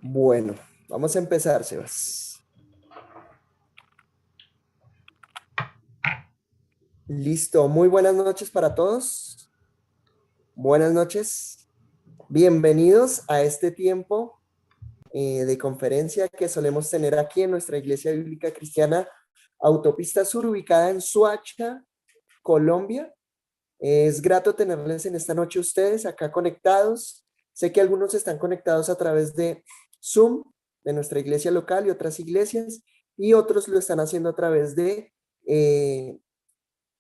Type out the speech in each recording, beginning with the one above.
Bueno, vamos a empezar, Sebas. Listo, muy buenas noches para todos. Buenas noches. Bienvenidos a este tiempo de conferencia que solemos tener aquí en nuestra Iglesia Bíblica Cristiana Autopista Sur, ubicada en Suacha, Colombia. Es grato tenerles en esta noche ustedes acá conectados. Sé que algunos están conectados a través de Zoom, de nuestra iglesia local y otras iglesias, y otros lo están haciendo a través de eh,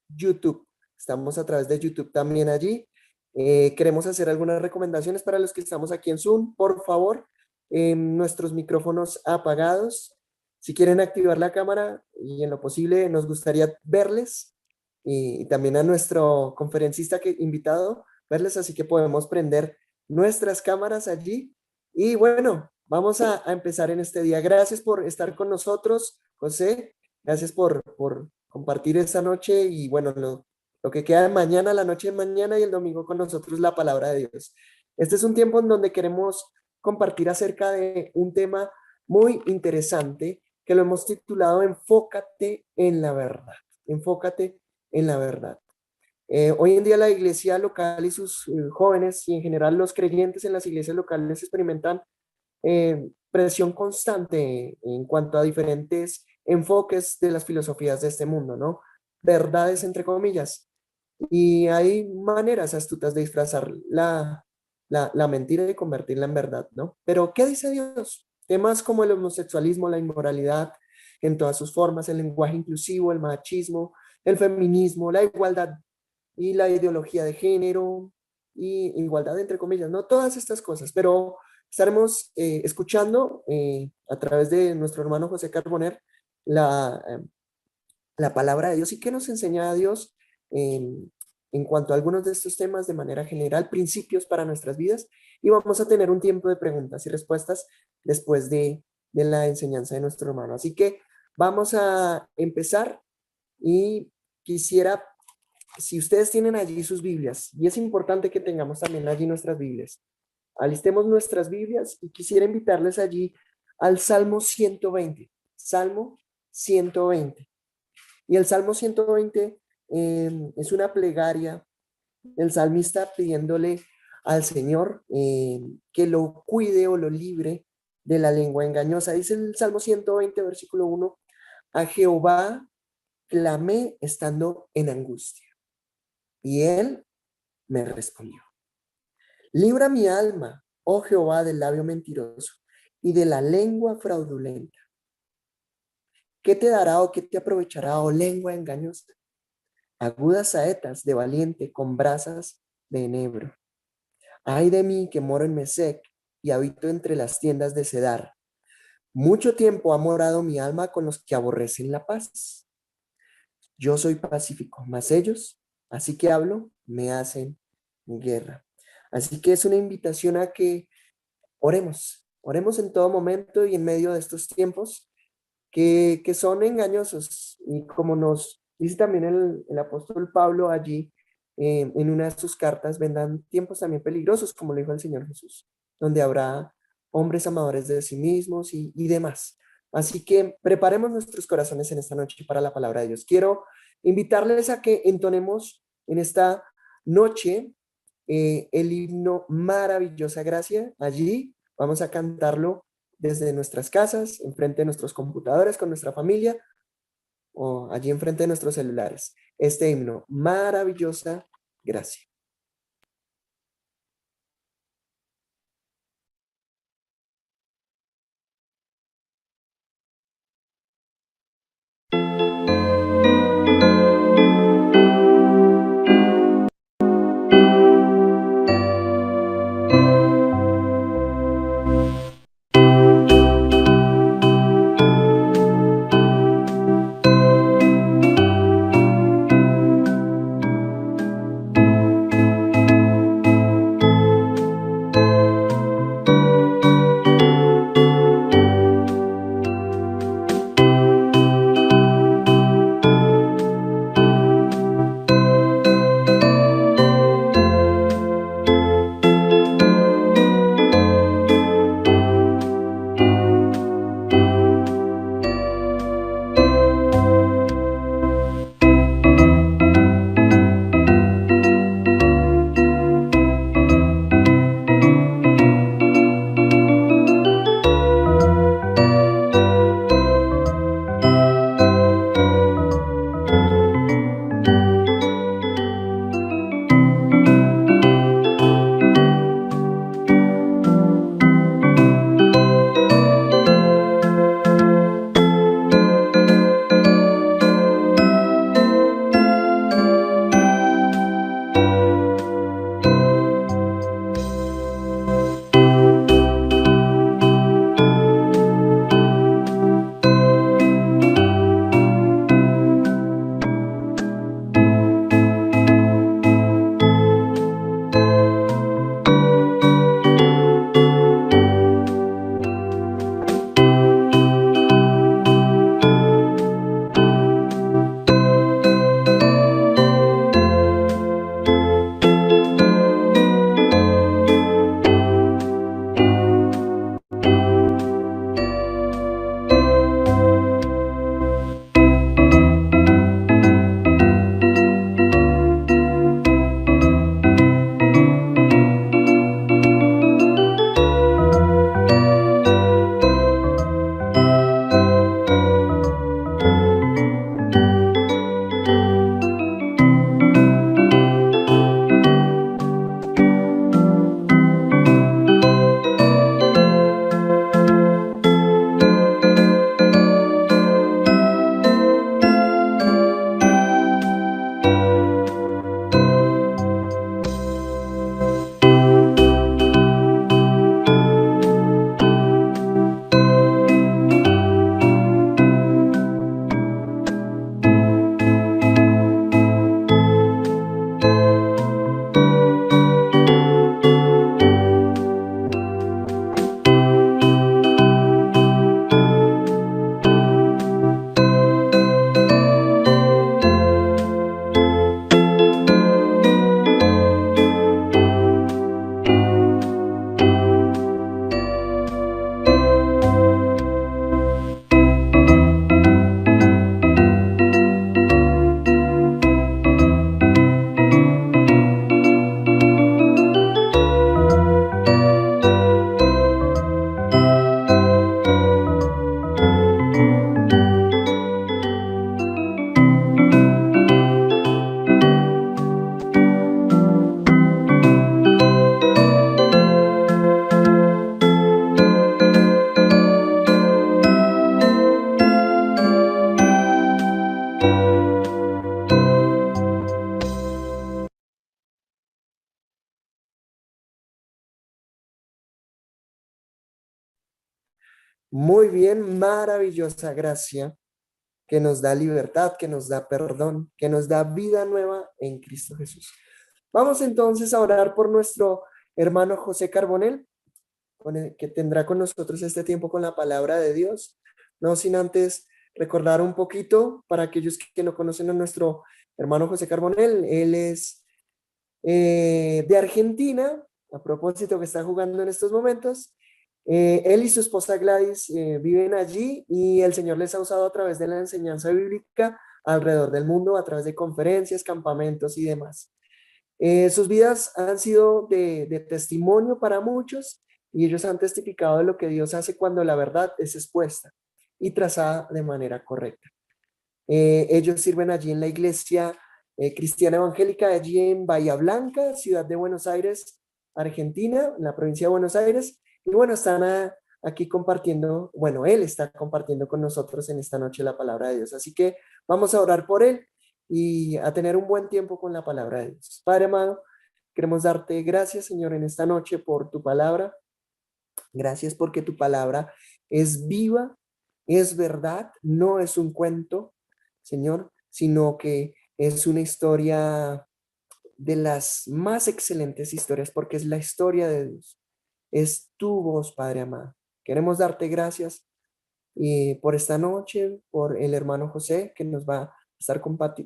YouTube. Estamos a través de YouTube también allí. Queremos hacer algunas recomendaciones para los que estamos aquí en Zoom. Por favor, nuestros micrófonos apagados. Si quieren activar la cámara y en lo posible nos gustaría verles y también a nuestro conferencista invitado verles, así que podemos prender nuestras cámaras allí. Y bueno, vamos a empezar en este día. Gracias por estar con nosotros, José. Gracias por compartir esta noche y bueno, lo que queda de mañana, la noche de mañana y el domingo con nosotros la palabra de Dios. Este es un tiempo en donde queremos compartir acerca de un tema muy interesante que lo hemos titulado Enfócate en la verdad. Enfócate en la verdad. Hoy en día la iglesia local y sus jóvenes y en general los creyentes en las iglesias locales experimentan presión constante en cuanto a diferentes enfoques de las filosofías de este mundo, ¿no? Verdades entre comillas. Y hay maneras astutas de disfrazar la mentira y convertirla en verdad, ¿no? Pero, ¿qué dice Dios? Temas como el homosexualismo, la inmoralidad en todas sus formas, el lenguaje inclusivo, el machismo, el feminismo, la igualdad y la ideología de género y igualdad entre comillas, ¿no? Todas estas cosas, pero estaremos escuchando a través de nuestro hermano José Carboner la, la palabra de Dios y qué nos enseña a Dios en cuanto a algunos de estos temas de manera general, principios para nuestras vidas, y vamos a tener un tiempo de preguntas y respuestas después de la enseñanza de nuestro hermano. Así que vamos a empezar y quisiera, si ustedes tienen allí sus Biblias, y es importante que tengamos también allí nuestras Biblias, alistemos nuestras Biblias y quisiera invitarles allí al Salmo 120. Salmo 120. Y el Salmo 120 es una plegaria del salmista pidiéndole al Señor que lo cuide o lo libre de la lengua engañosa. Dice el Salmo 120, versículo 1, a Jehová clamé estando en angustia, y él me respondió. Libra mi alma, oh Jehová, del labio mentiroso y de la lengua fraudulenta. ¿Qué te dará o qué te aprovechará, oh lengua engañosa? Agudas saetas de valiente con brasas de enebro. Ay de mí que moro en Mesec y habito entre las tiendas de Cedar. Mucho tiempo ha morado mi alma con los que aborrecen la paz. Yo soy pacífico, mas ellos, así que hablo, me hacen guerra. Así que es una invitación a que oremos en todo momento y en medio de estos tiempos que son engañosos. Y como nos dice también el apóstol Pablo allí en una de sus cartas, vendrán tiempos también peligrosos, como lo dijo el Señor Jesús, donde habrá hombres amadores de sí mismos y demás. Así que preparemos nuestros corazones en esta noche para la palabra de Dios. Quiero invitarles a que entonemos en esta noche el himno Maravillosa Gracia. Allí vamos a cantarlo desde nuestras casas, enfrente de nuestros computadores, con nuestra familia o allí enfrente de nuestros celulares. Este himno, Maravillosa Gracia. Muy bien, maravillosa gracia que nos da libertad, que nos da perdón, que nos da vida nueva en Cristo Jesús. Vamos entonces a orar por nuestro hermano José Carbonell, que tendrá con nosotros este tiempo con la palabra de Dios. No sin antes recordar un poquito para aquellos que no conocen a nuestro hermano José Carbonell. Él es de Argentina, a propósito que está jugando en estos momentos. Él y su esposa Gladys viven allí y el Señor les ha usado a través de la enseñanza bíblica alrededor del mundo, a través de conferencias, campamentos y demás. Sus vidas han sido de testimonio para muchos y ellos han testificado de lo que Dios hace cuando la verdad es expuesta y trazada de manera correcta. Ellos sirven allí en la iglesia cristiana evangélica, allí en Bahía Blanca, ciudad de Buenos Aires, Argentina, en la provincia de Buenos Aires. Y bueno, están aquí compartiendo, bueno, él está compartiendo con nosotros en esta noche la palabra de Dios. Así que vamos a orar por él y a tener un buen tiempo con la palabra de Dios. Padre amado, queremos darte gracias, Señor, en esta noche por tu palabra. Gracias porque tu palabra es viva, es verdad, no es un cuento, Señor, sino que es una historia de las más excelentes historias, porque es la historia de Dios. Es tu voz, Padre amado. Queremos darte gracias por esta noche, por el hermano José, que nos va a estar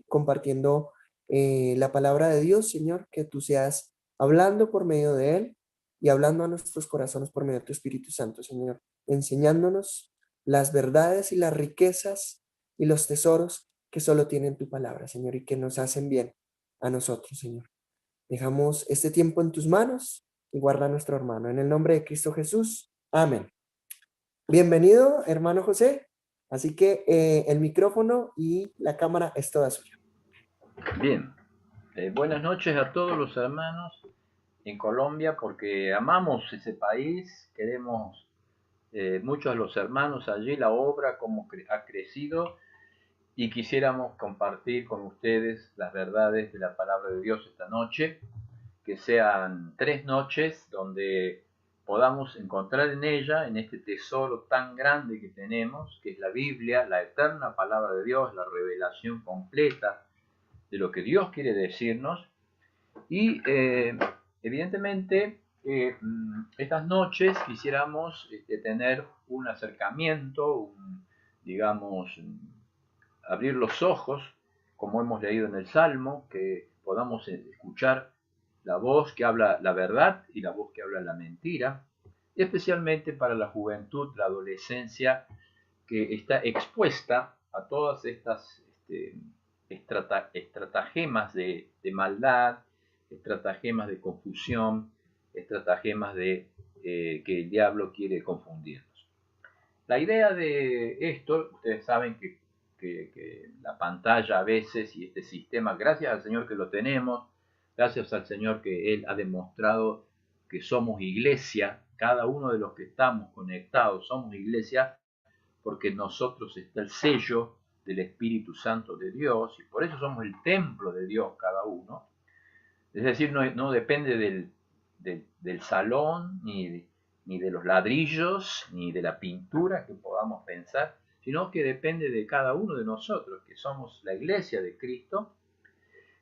compartiendo la palabra de Dios, Señor, que tú seas hablando por medio de él y hablando a nuestros corazones por medio de tu Espíritu Santo, Señor, enseñándonos las verdades y las riquezas y los tesoros que solo tienen tu palabra, Señor, y que nos hacen bien a nosotros, Señor. Dejamos este tiempo en tus manos y guarda a nuestro hermano. En el nombre de Cristo Jesús. Amén. Bienvenido, hermano José. Así que el micrófono y la cámara es toda suya. Bien, buenas noches a todos los hermanos en Colombia, porque amamos ese país, queremos muchos de los hermanos allí, la obra como ha crecido, y quisiéramos compartir con ustedes las verdades de la palabra de Dios esta noche, que sean 3 noches donde podamos encontrar en ella, en este tesoro tan grande que tenemos, que es la Biblia, la eterna palabra de Dios, la revelación completa de lo que Dios quiere decirnos. Y evidentemente estas noches quisiéramos tener un acercamiento, digamos, abrir los ojos, como hemos leído en el Salmo, que podamos escuchar la voz que habla la verdad y la voz que habla la mentira, especialmente para la juventud, la adolescencia, que está expuesta a todas estas estratagemas de maldad, estratagemas de confusión, estratagemas de que el diablo quiere confundirnos. La idea de esto, ustedes saben que la pantalla a veces y este sistema, gracias al Señor que lo tenemos, gracias al Señor que Él ha demostrado que somos iglesia, cada uno de los que estamos conectados somos iglesia, porque en nosotros está el sello del Espíritu Santo de Dios, y por eso somos el templo de Dios cada uno. Es decir, no depende del salón, ni de los ladrillos, ni de la pintura que podamos pensar, sino que depende de cada uno de nosotros, que somos la iglesia de Cristo,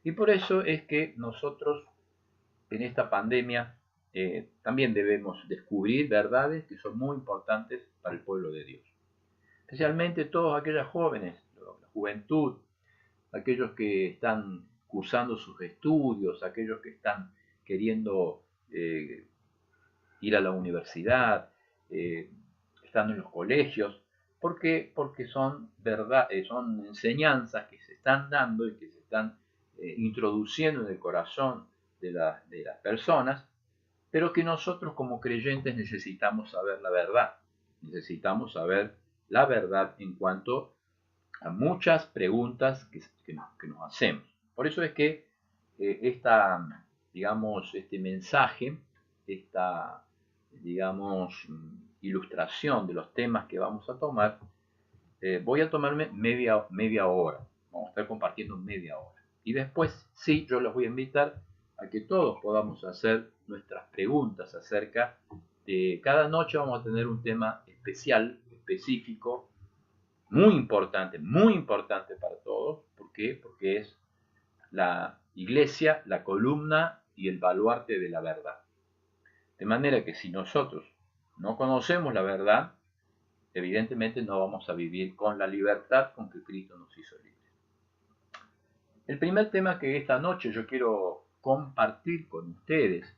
y por eso es que nosotros en esta pandemia también debemos descubrir verdades que son muy importantes para el pueblo de Dios. Especialmente todos aquellos jóvenes, la juventud, aquellos que están cursando sus estudios, aquellos que están queriendo ir a la universidad, estando en los colegios, porque son verdad, son enseñanzas que se están dando y que se están introduciendo en el corazón de las personas, pero que nosotros como creyentes necesitamos saber la verdad, necesitamos saber la verdad en cuanto a muchas preguntas que nos hacemos. Por eso es que digamos, este mensaje, esta, digamos, ilustración de los temas que vamos a tomar, voy a tomarme media hora. Vamos a estar compartiendo media hora. Y después, sí, yo los voy a invitar a que todos podamos hacer nuestras preguntas acerca de cada noche. Vamos a tener un tema especial específico, muy importante para todos. ¿Por qué? Porque es la iglesia, la columna y el baluarte de la verdad. De manera que si nosotros no conocemos la verdad, evidentemente no vamos a vivir con la libertad con que Cristo nos hizo libres. El primer tema que esta noche yo quiero compartir con ustedes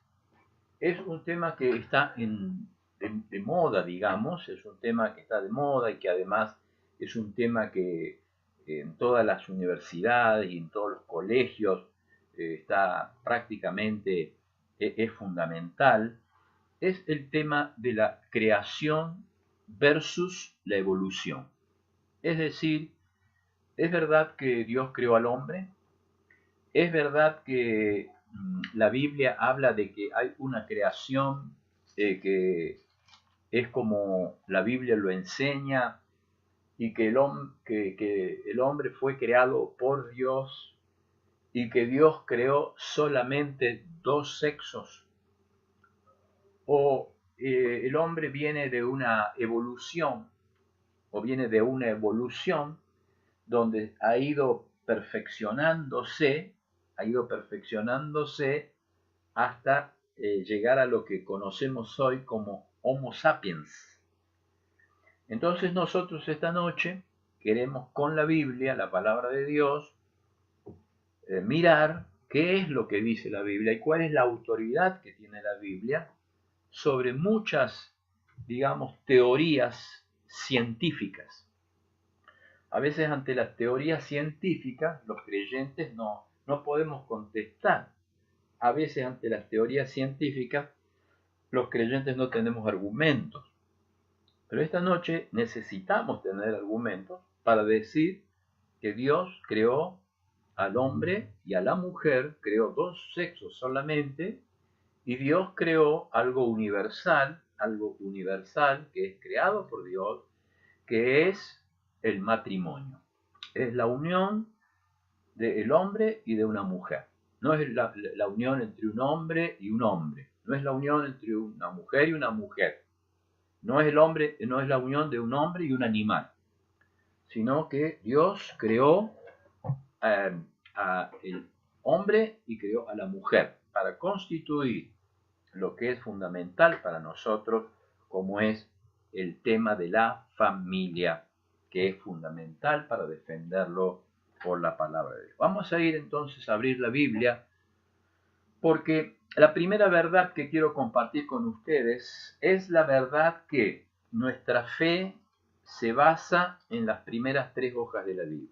es un tema que está de moda, digamos, es un tema que está de moda y que además es un tema que en todas las universidades y en todos los colegios está prácticamente, es fundamental, es el tema de la creación versus la evolución. Es decir, es verdad que Dios creó al hombre, es verdad que la Biblia habla de que hay una creación que es como la Biblia lo enseña y que el hombre fue creado por Dios y que Dios creó solamente dos sexos. O el hombre viene de una evolución o viene de una evolución donde ha ido perfeccionándose hasta llegar a lo que conocemos hoy como Homo sapiens. Entonces nosotros esta noche queremos con la Biblia, la palabra de Dios, mirar qué es lo que dice la Biblia y cuál es la autoridad que tiene la Biblia sobre muchas, digamos, teorías científicas. A veces ante las teorías científicas los creyentes no podemos contestar. A veces ante las teorías científicas los creyentes no tenemos argumentos. Pero esta noche necesitamos tener argumentos para decir que Dios creó al hombre y a la mujer, creó dos sexos solamente, y Dios creó algo universal que es creado por Dios, que es el matrimonio. Es la unión del hombre y de una mujer. No es la unión entre un hombre y un hombre. No es la unión entre una mujer y una mujer. No es la unión de un hombre y un animal. Sino que Dios creó al hombre y creó a la mujer para constituir lo que es fundamental para nosotros, como es el tema de la familia, que es fundamental para defenderlo por la palabra de Dios. Vamos a ir entonces a abrir la Biblia, porque la primera verdad que quiero compartir con ustedes es la verdad que nuestra fe se basa en las primeras tres hojas de la Biblia.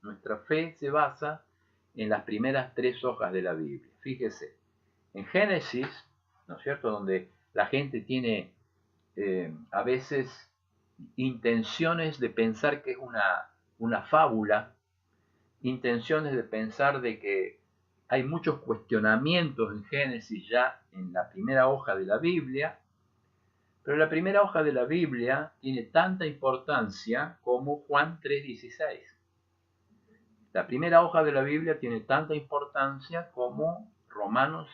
Nuestra fe se basa en las primeras tres hojas de la Biblia. Fíjese, en Génesis, ¿no es cierto?, donde la gente tiene a veces intenciones de pensar que es una fábula, intenciones de pensar de que hay muchos cuestionamientos en Génesis ya en la primera hoja de la Biblia, pero la primera hoja de la Biblia tiene tanta importancia como Juan 3:16. La primera hoja de la Biblia tiene tanta importancia como Romanos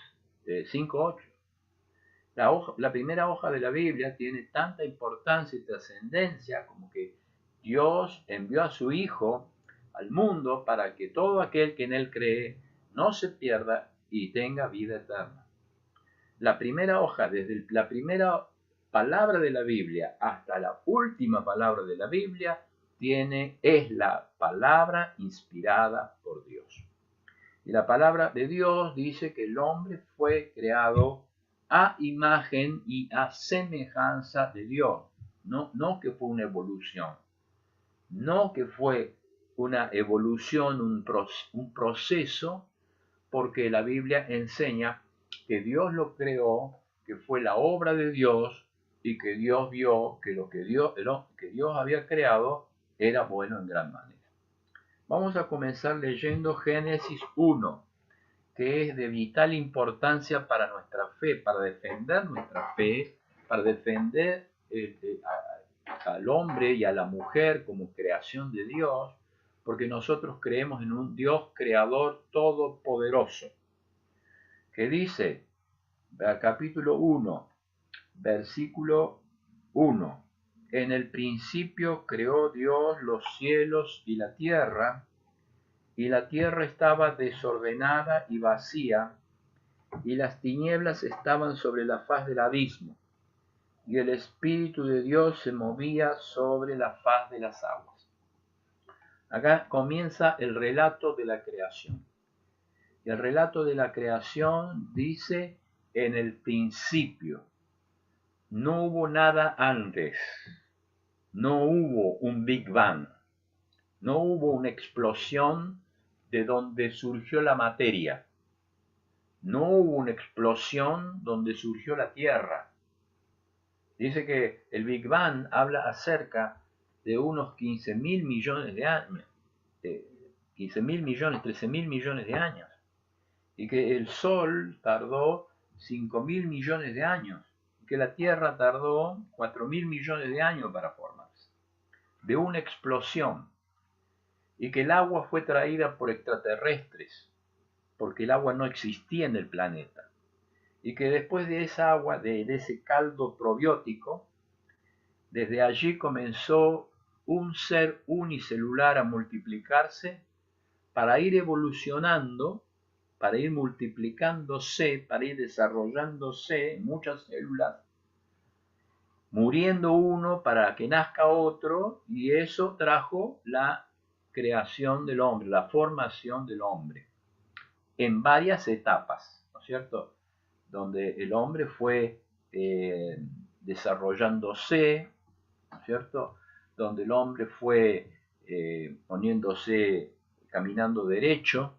5:8. La primera hoja de la Biblia tiene tanta importancia y trascendencia como que Dios envió a su Hijo al mundo para que todo aquel que en él cree no se pierda y tenga vida eterna. La primera hoja, desde la primera palabra de la Biblia hasta la última palabra de la Biblia, es la palabra inspirada por Dios. Y la palabra de Dios dice que el hombre fue creado a imagen y a semejanza de Dios. No que fue una evolución. No que fue una evolución, un proceso, porque la Biblia enseña que Dios lo creó, que fue la obra de Dios y que Dios vio que lo que Dios había creado era bueno en gran manera. Vamos a comenzar leyendo Génesis 1, que es de vital importancia para nuestra fe, para defender nuestra fe, para defender al hombre y a la mujer como creación de Dios, porque nosotros creemos en un Dios creador todopoderoso, que dice, capítulo 1, versículo 1, En el principio creó Dios los cielos y la tierra estaba desordenada y vacía, y las tinieblas estaban sobre la faz del abismo, y el Espíritu de Dios se movía sobre la faz de las aguas. Acá comienza el relato de la creación. Y el relato de la creación dice en el principio. No hubo nada antes. No hubo un Big Bang. No hubo una explosión de donde surgió la materia. No hubo una explosión donde surgió la Tierra. Dice que el Big Bang habla acerca de unos 15.000 millones de años, 15.000 millones, 13.000 millones de años, y que el Sol tardó 5.000 millones de años, y que la Tierra tardó 4.000 millones de años para formarse, de una explosión, y que el agua fue traída por extraterrestres, porque el agua no existía en el planeta, y que después de esa agua, de ese caldo probiótico, desde allí comenzó un ser unicelular a multiplicarse para ir evolucionando, para ir multiplicándose, para ir desarrollándose en muchas células, muriendo uno para que nazca otro, y eso trajo la creación del hombre, la formación del hombre, en varias etapas, ¿no es cierto? Donde el hombre fue desarrollándose, ¿no es cierto? Donde el hombre fue poniéndose, caminando derecho,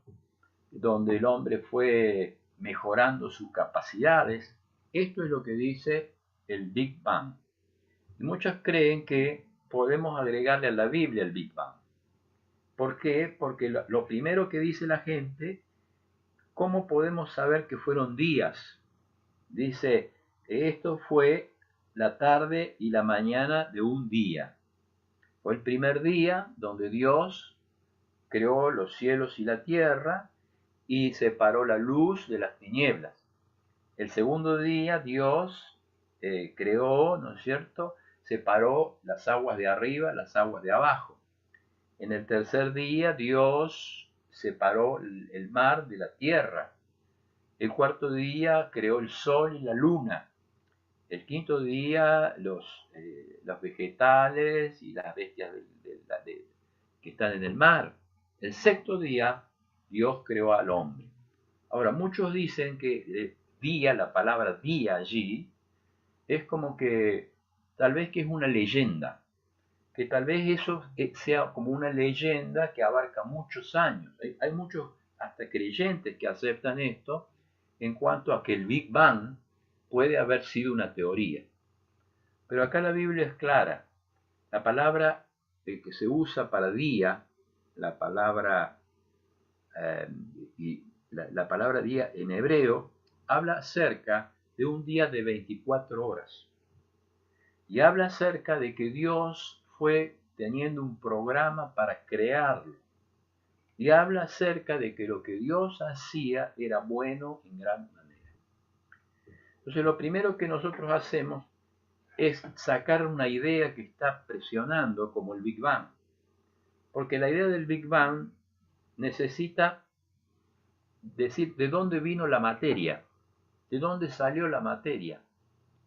donde el hombre fue mejorando sus capacidades. Esto es lo que dice el Big Bang. Y muchos creen que podemos agregarle a la Biblia el Big Bang. ¿Por qué? Porque lo primero que dice la gente, ¿cómo podemos saber que fueron días? Dice, esto fue la tarde y la mañana de un día. Fue el primer día donde Dios creó los cielos y la tierra y separó la luz de las tinieblas. El segundo día Dios creó, ¿no es cierto?, separó las aguas de arriba, las aguas de abajo. En el tercer día Dios separó el mar de la tierra. El cuarto día creó el sol y la luna. El quinto día los vegetales y las bestias que están en el mar. El sexto día Dios creó al hombre. Ahora, muchos dicen que día, la palabra día allí, es como que tal vez que es una leyenda, que tal vez eso sea como una leyenda que abarca muchos años. Hay muchos hasta creyentes que aceptan esto en cuanto a que el Big Bang puede haber sido una teoría. Pero acá la Biblia es clara. La palabra que se usa para día, la palabra la palabra día en hebreo, habla acerca de un día de 24 horas. Y habla acerca de que Dios fue teniendo un programa para crearlo. Y habla acerca de que lo que Dios hacía era bueno en gran manera. Entonces lo primero que nosotros hacemos es sacar una idea que está presionando como el Big Bang. Porque la idea del Big Bang necesita decir de dónde vino la materia, de dónde salió la materia,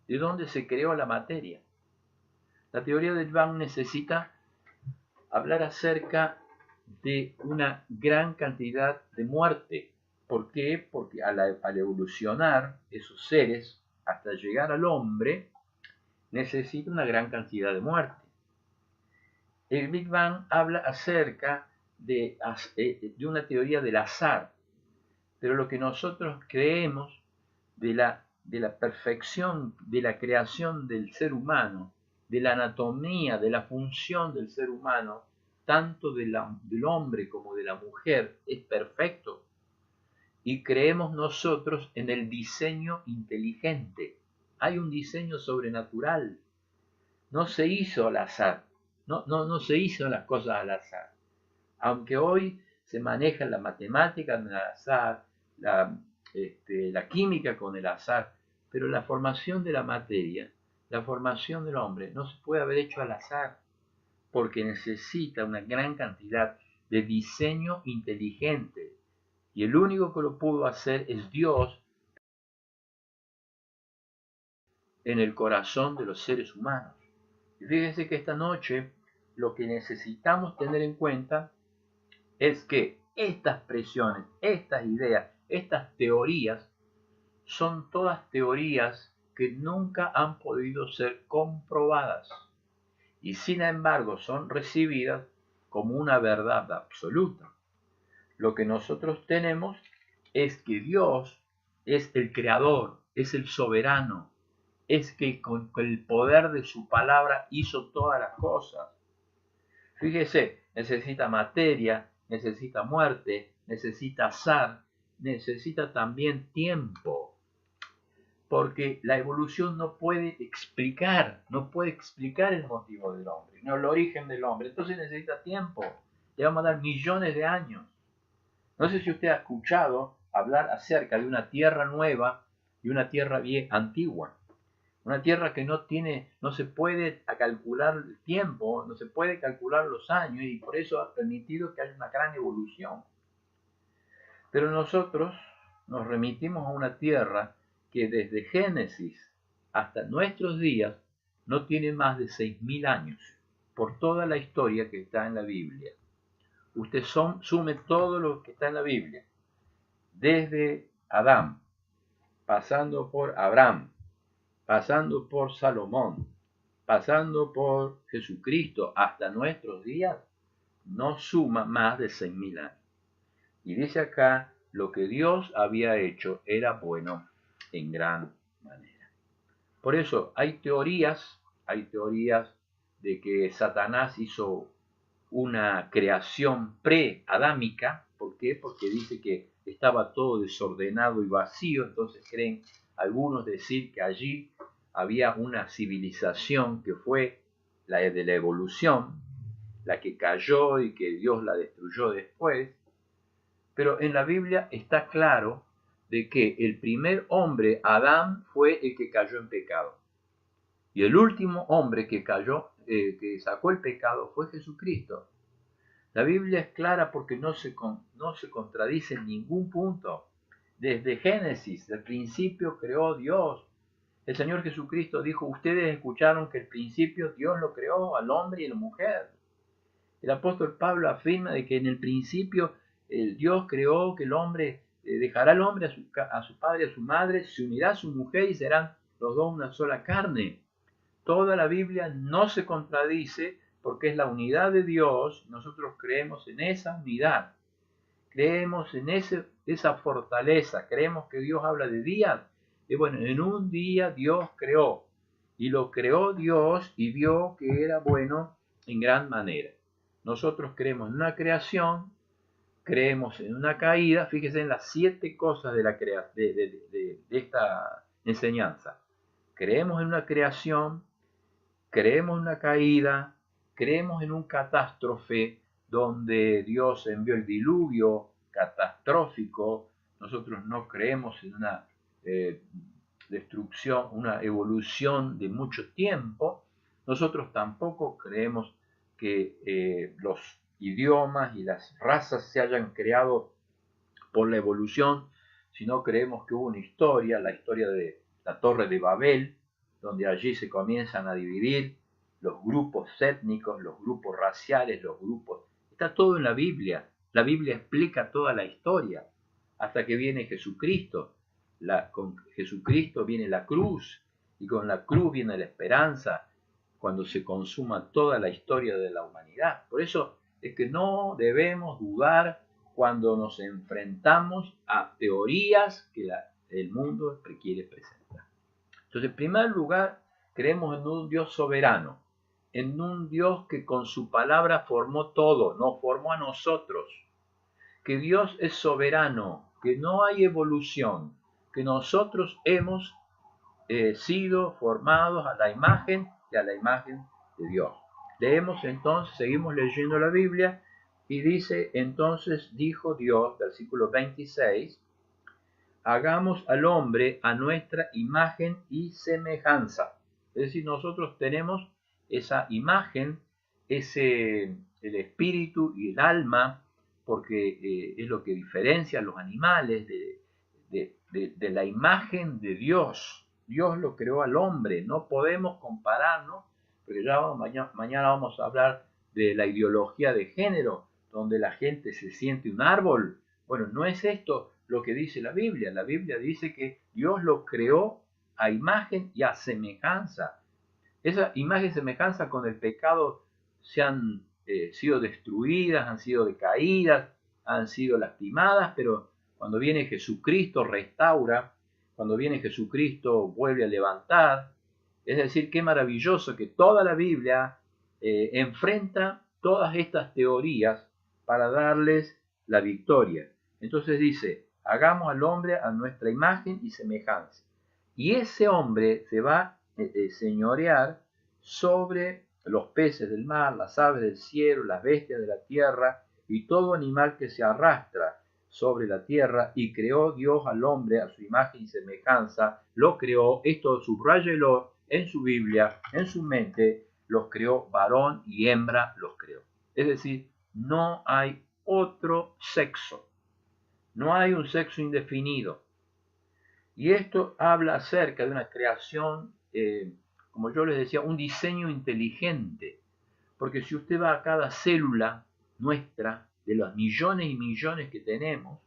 de dónde se creó la materia. La teoría del Big Bang necesita hablar acerca de una gran cantidad de muerte. ¿Por qué? Porque al evolucionar esos seres hasta llegar al hombre, necesita una gran cantidad de muerte. El Big Bang habla acerca de una teoría del azar, pero lo que nosotros creemos de la perfección de la creación del ser humano, de la anatomía, de la función del ser humano, tanto del hombre como de la mujer, es perfecto. Y creemos nosotros en el diseño inteligente. Hay un diseño sobrenatural. No se hizo al azar. No se hizo las cosas al azar. Aunque hoy se maneja la matemática con el azar, la química con el azar, pero la formación de la materia la formación del hombre no se puede haber hecho al azar, porque necesita una gran cantidad de diseño inteligente. Y el único que lo pudo hacer es Dios en el corazón de los seres humanos. Y fíjense que esta noche lo que necesitamos tener en cuenta es que estas presiones, estas ideas, estas teorías, son todas teorías que nunca han podido ser comprobadas y sin embargo son recibidas como una verdad absoluta. Lo que nosotros tenemos es que Dios es el creador, es el soberano, es que con el poder de su palabra hizo todas las cosas. Fíjese, necesita materia, necesita muerte, necesita azar, necesita también tiempo, porque la evolución no puede explicar el motivo del hombre, no el origen del hombre, entonces necesita tiempo, le vamos a dar millones de años. No sé si usted ha escuchado hablar acerca de una tierra nueva y una tierra antigua. Una tierra que no se puede calcular el tiempo, no se puede calcular los años y por eso ha permitido que haya una gran evolución. Pero nosotros nos remitimos a una tierra que desde Génesis hasta nuestros días no tiene más de 6.000 años, por toda la historia que está en la Biblia. Usted sume todo lo que está en la Biblia, desde Adán, pasando por Abraham, pasando por Salomón, pasando por Jesucristo hasta nuestros días, no suma más de 6.000 años. Y dice acá, lo que Dios había hecho era bueno en gran manera. Por eso hay teorías de que Satanás hizo una creación pre-adámica. ¿Por qué? Porque dice que estaba todo desordenado y vacío, entonces creen algunos decir que allí había una civilización que fue la de la evolución, la que cayó y que Dios la destruyó después. Pero en la Biblia está claro de que el primer hombre, Adán, fue el que cayó en pecado. Y el último hombre que cayó, que sacó el pecado, fue Jesucristo. La Biblia es clara porque no se contradice en ningún punto. Desde Génesis, del principio creó Dios. El Señor Jesucristo dijo, ustedes escucharon que al principio Dios lo creó al hombre y a la mujer. El apóstol Pablo afirma de que en el principio Dios creó que el hombre dejará al hombre a su padre y a su madre, se unirá a su mujer y serán los dos una sola carne. Toda la Biblia no se contradice porque es la unidad de Dios. Nosotros creemos en esa unidad, creemos en esa fortaleza, creemos que Dios habla de días. Y bueno, en un día Dios creó, y lo creó Dios y vio que era bueno en gran manera. Nosotros creemos en una creación, creemos en una caída. Fíjese en las 7 cosas de esta enseñanza. Creemos en una creación, creemos en una caída, creemos en un catástrofe donde Dios envió el diluvio catastrófico. Nosotros no creemos en una destrucción, una evolución de mucho tiempo. Nosotros tampoco creemos que los idiomas y las razas se hayan creado por la evolución, sino creemos que hubo una historia, la historia de la Torre de Babel, donde allí se comienzan a dividir los grupos étnicos, los grupos raciales, los grupos... Está todo en la Biblia. La Biblia explica toda la historia, hasta que viene Jesucristo. Con Jesucristo viene la cruz, y con la cruz viene la esperanza, cuando se consuma toda la historia de la humanidad. Por eso es que no debemos dudar cuando nos enfrentamos a teorías que el mundo quiere presentar. Entonces, en primer lugar, creemos en un Dios soberano, en un Dios que con su palabra formó todo, nos formó a nosotros, que Dios es soberano, que no hay evolución, que nosotros hemos sido formados a la imagen y a la imagen de Dios. Leemos entonces, seguimos leyendo la Biblia y dice, entonces dijo Dios, versículo 26, hagamos al hombre a nuestra imagen y semejanza. Es decir, nosotros tenemos esa imagen, el espíritu y el alma, porque es lo que diferencia a los animales de la imagen de Dios. Dios lo creó al hombre, no podemos compararnos, porque ya mañana vamos a hablar de la ideología de género, donde la gente se siente un árbol. Bueno, no es esto lo que dice la Biblia. La Biblia dice que Dios lo creó a imagen y a semejanza. Esa imagen y semejanza con el pecado se han sido destruidas, han sido decaídas, han sido lastimadas, pero cuando viene Jesucristo restaura, cuando viene Jesucristo vuelve a levantar. Es decir, qué maravilloso que toda la Biblia enfrenta todas estas teorías para darles la victoria. Entonces dice, hagamos al hombre a nuestra imagen y semejanza. Y ese hombre se va a señorear sobre los peces del mar, las aves del cielo, las bestias de la tierra y todo animal que se arrastra sobre la tierra. Y creó Dios al hombre a su imagen y semejanza, lo creó, esto subráyelo en su Biblia, en su mente, los creó varón y hembra los creó. Es decir, no hay otro sexo, no hay un sexo indefinido. Y esto habla acerca de una creación, como yo les decía, un diseño inteligente. Porque si usted va a cada célula nuestra, de los millones y millones que tenemos,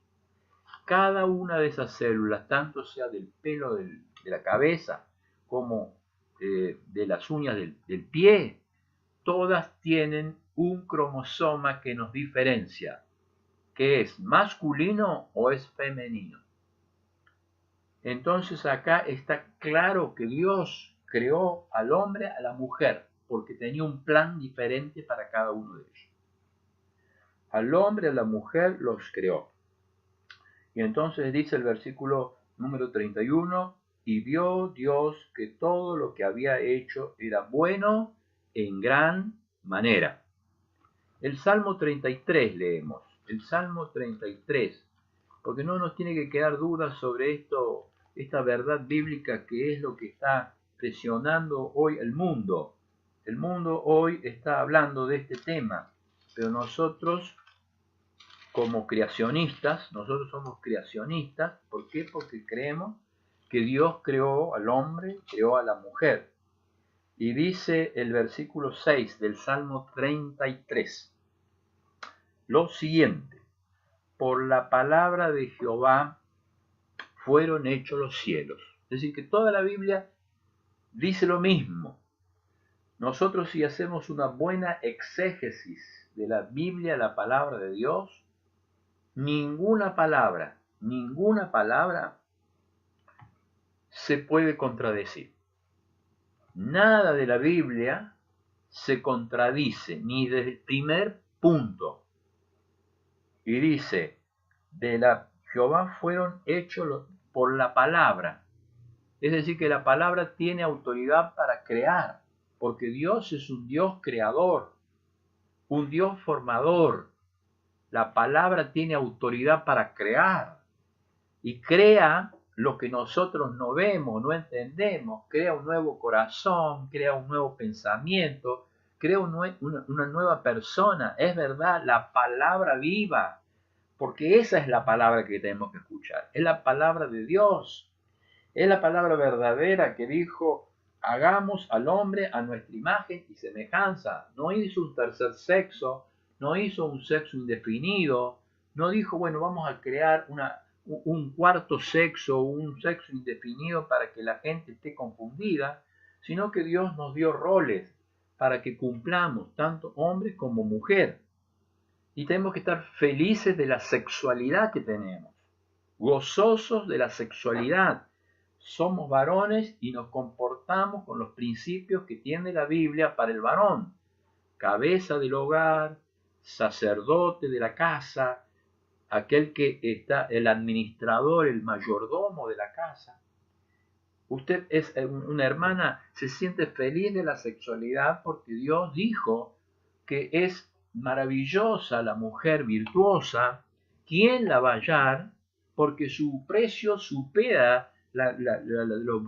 cada una de esas células, tanto sea del pelo de la cabeza como de las uñas del pie, todas tienen un cromosoma que nos diferencia, que es masculino o es femenino. Entonces acá está claro que Dios creó al hombre, a la mujer, porque tenía un plan diferente para cada uno de ellos. Al hombre, a la mujer los creó. Y entonces dice el versículo número 31, y vio Dios que todo lo que había hecho era bueno en gran manera. El Salmo 33 leemos, el Salmo 33, porque no nos tiene que quedar dudas sobre esto, esta verdad bíblica que es lo que está presionando hoy el mundo. El mundo hoy está hablando de este tema, pero nosotros como creacionistas, nosotros somos creacionistas, ¿por qué? Porque creemos que Dios creó al hombre, creó a la mujer. Y dice el versículo 6 del Salmo 33, lo siguiente, por la palabra de Jehová fueron hechos los cielos. Es decir, que toda la Biblia dice lo mismo. Nosotros si hacemos una buena exégesis de la Biblia, la palabra de Dios, ninguna palabra se puede contradecir. Nada de la Biblia se contradice, ni desde el primer punto. Y dice, de la Jehová fueron hechos por la palabra. Es decir, que la palabra tiene autoridad para crear, porque Dios es un Dios creador, un Dios formador. La palabra tiene autoridad para crear y crea lo que nosotros no vemos, no entendemos, crea un nuevo corazón, crea un nuevo pensamiento, crea una nueva persona. Es verdad, la palabra viva, porque esa es la palabra que tenemos que escuchar, es la palabra de Dios, es la palabra verdadera que dijo, hagamos al hombre a nuestra imagen y semejanza. No hizo un tercer sexo, no hizo un sexo indefinido, no dijo, bueno, vamos a crear un cuarto sexo, un sexo indefinido para que la gente esté confundida, sino que Dios nos dio roles para que cumplamos, tanto hombres como mujer. Y tenemos que estar felices de la sexualidad que tenemos, gozosos de la sexualidad. Somos varones y nos comportamos con los principios que tiene la Biblia para el varón. Cabeza del hogar, sacerdote de la casa, aquel que está, el administrador, el mayordomo de la casa. Usted es una hermana, se siente feliz de la sexualidad porque Dios dijo que es maravillosa la mujer virtuosa. ¿Quién la va a hallar? Porque su precio supera el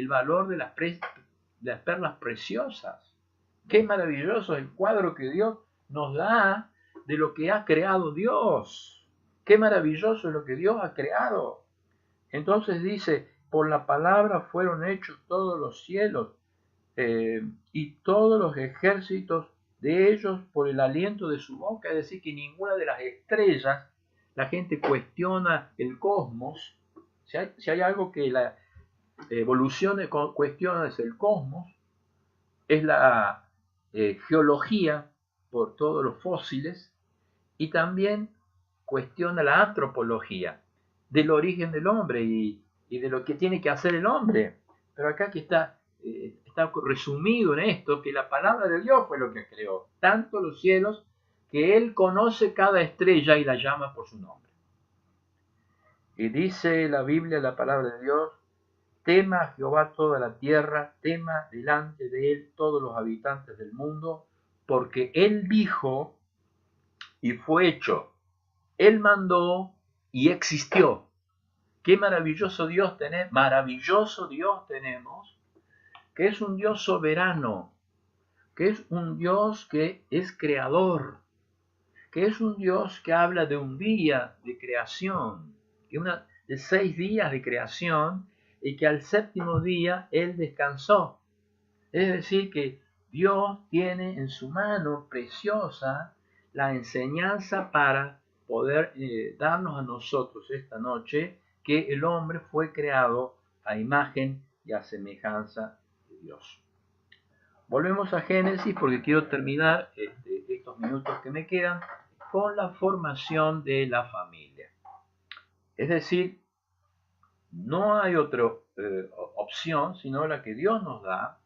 valor de las las perlas preciosas. Qué maravilloso el cuadro que Dios nos da de lo que ha creado Dios. Qué maravilloso es lo que Dios ha creado. Entonces dice, por la palabra fueron hechos todos los cielos y todos los ejércitos de ellos por el aliento de su boca. Es decir, que ninguna de las estrellas, la gente cuestiona el cosmos. Si hay algo que la evolución cuestiona es el cosmos, es la geología por todos los fósiles, y también cuestiona la antropología del origen del hombre y de lo que tiene que hacer el hombre. Pero acá que está resumido en esto, que la palabra de Dios fue lo que creó tanto los cielos, que Él conoce cada estrella y la llama por su nombre. Y dice la Biblia, la palabra de Dios, tema a Jehová toda la tierra, tema delante de Él todos los habitantes del mundo, porque Él dijo y fue hecho. Él mandó y existió. Qué maravilloso Dios tenemos, que es un Dios soberano, que es un Dios que es creador, que es un Dios que habla de un día de creación, de 6 días de creación, y que al 7º día Él descansó. Es decir, que Dios tiene en su mano preciosa la enseñanza para poder darnos a nosotros esta noche que el hombre fue creado a imagen y a semejanza de Dios. Volvemos a Génesis porque quiero terminar estos minutos que me quedan con la formación de la familia. Es decir, no hay otra opción sino la que Dios nos da,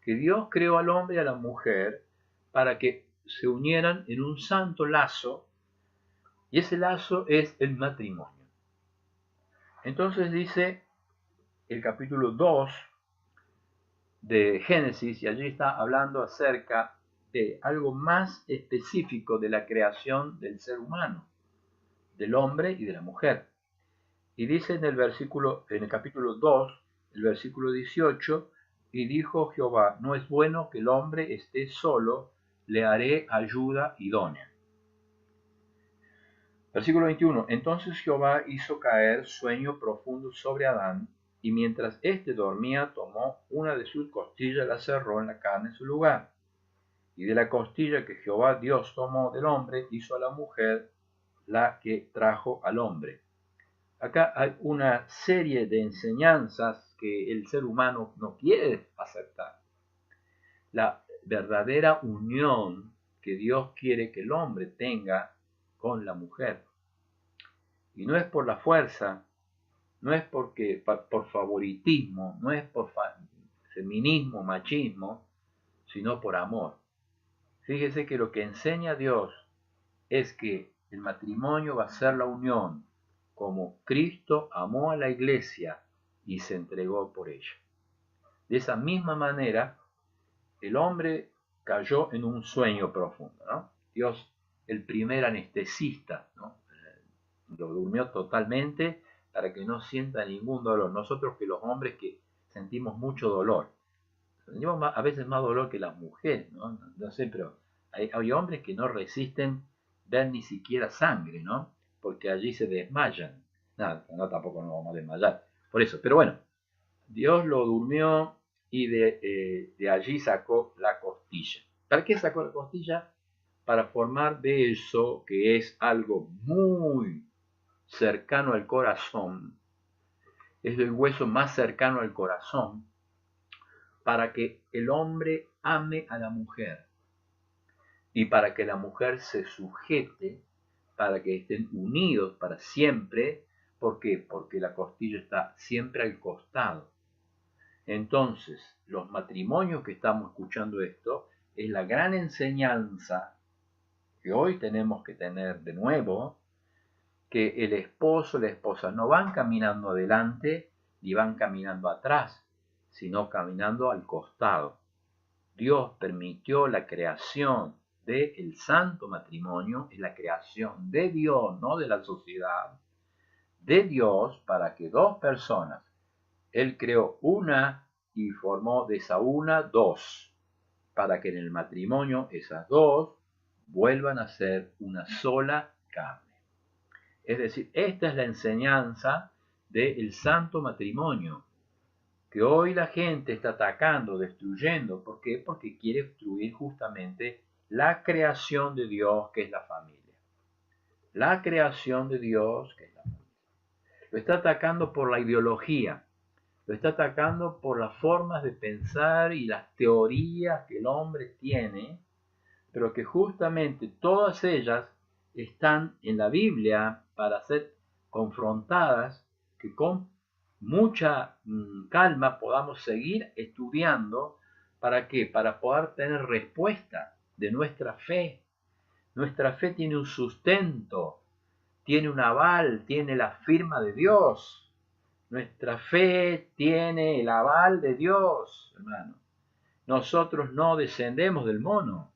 que Dios creó al hombre y a la mujer para que se unieran en un santo lazo, y ese lazo es el matrimonio. Entonces dice el capítulo 2 de Génesis, y allí está hablando acerca de algo más específico de la creación del ser humano, del hombre y de la mujer. Y dice en el capítulo 2, el versículo 18, y dijo Jehová, no es bueno que el hombre esté solo, le haré ayuda idónea. Versículo 21, entonces Jehová hizo caer sueño profundo sobre Adán, y mientras éste dormía, tomó una de sus costillas, la cerró en la carne en su lugar. Y de la costilla que Jehová Dios tomó del hombre, hizo a la mujer la que trajo al hombre. Acá hay una serie de enseñanzas que el ser humano no quiere aceptar. La verdadera unión que Dios quiere que el hombre tenga con la mujer. Y no es por la fuerza, no es por favoritismo, no es por feminismo, machismo, sino por amor. Fíjese que lo que enseña Dios es que el matrimonio va a ser la unión, como Cristo amó a la iglesia y se entregó por ella. De esa misma manera, el hombre cayó en un sueño profundo, ¿no? Dios, el primer anestesista, ¿no? Lo durmió totalmente para que no sienta ningún dolor. Nosotros que los hombres que sentimos mucho dolor, sentimos a veces más dolor que las mujeres, ¿no? No sé, pero hay hombres que no resisten ver ni siquiera sangre, ¿no? Porque allí se desmayan. Nada, no, tampoco nos vamos a desmayar. Por eso, pero bueno, Dios lo durmió y de allí sacó la costilla. ¿Para qué sacó la costilla? Para formar de eso, que es algo muy cercano al corazón, es el hueso más cercano al corazón, para que el hombre ame a la mujer y para que la mujer se sujete, para que estén unidos para siempre. ¿Por qué? Porque la costilla está siempre al costado. Entonces, los matrimonios que estamos escuchando esto, es la gran enseñanza que hoy tenemos que tener de nuevo, que el esposo, la esposa no van caminando adelante ni van caminando atrás, sino caminando al costado. Dios permitió la creación del santo matrimonio, es la creación de Dios, no de la sociedad, de Dios, para que dos personas, Él creó una y formó de esa una dos, para que en el matrimonio esas dos vuelvan a ser una sola carne. Es decir, esta es la enseñanza del santo matrimonio, que hoy la gente está atacando, destruyendo. ¿Por qué? Porque quiere destruir justamente la creación de Dios, que es la familia. La creación de Dios, que es la familia. Lo está atacando por la ideología, lo está atacando por las formas de pensar y las teorías que el hombre tiene, pero que justamente todas ellas están en la Biblia para ser confrontadas, que con mucha calma podamos seguir estudiando. ¿Para qué? Para poder tener respuesta de nuestra fe. Nuestra fe tiene un sustento, tiene un aval, tiene la firma de Dios. Nuestra fe tiene el aval de Dios, hermano. Nosotros no descendemos del mono.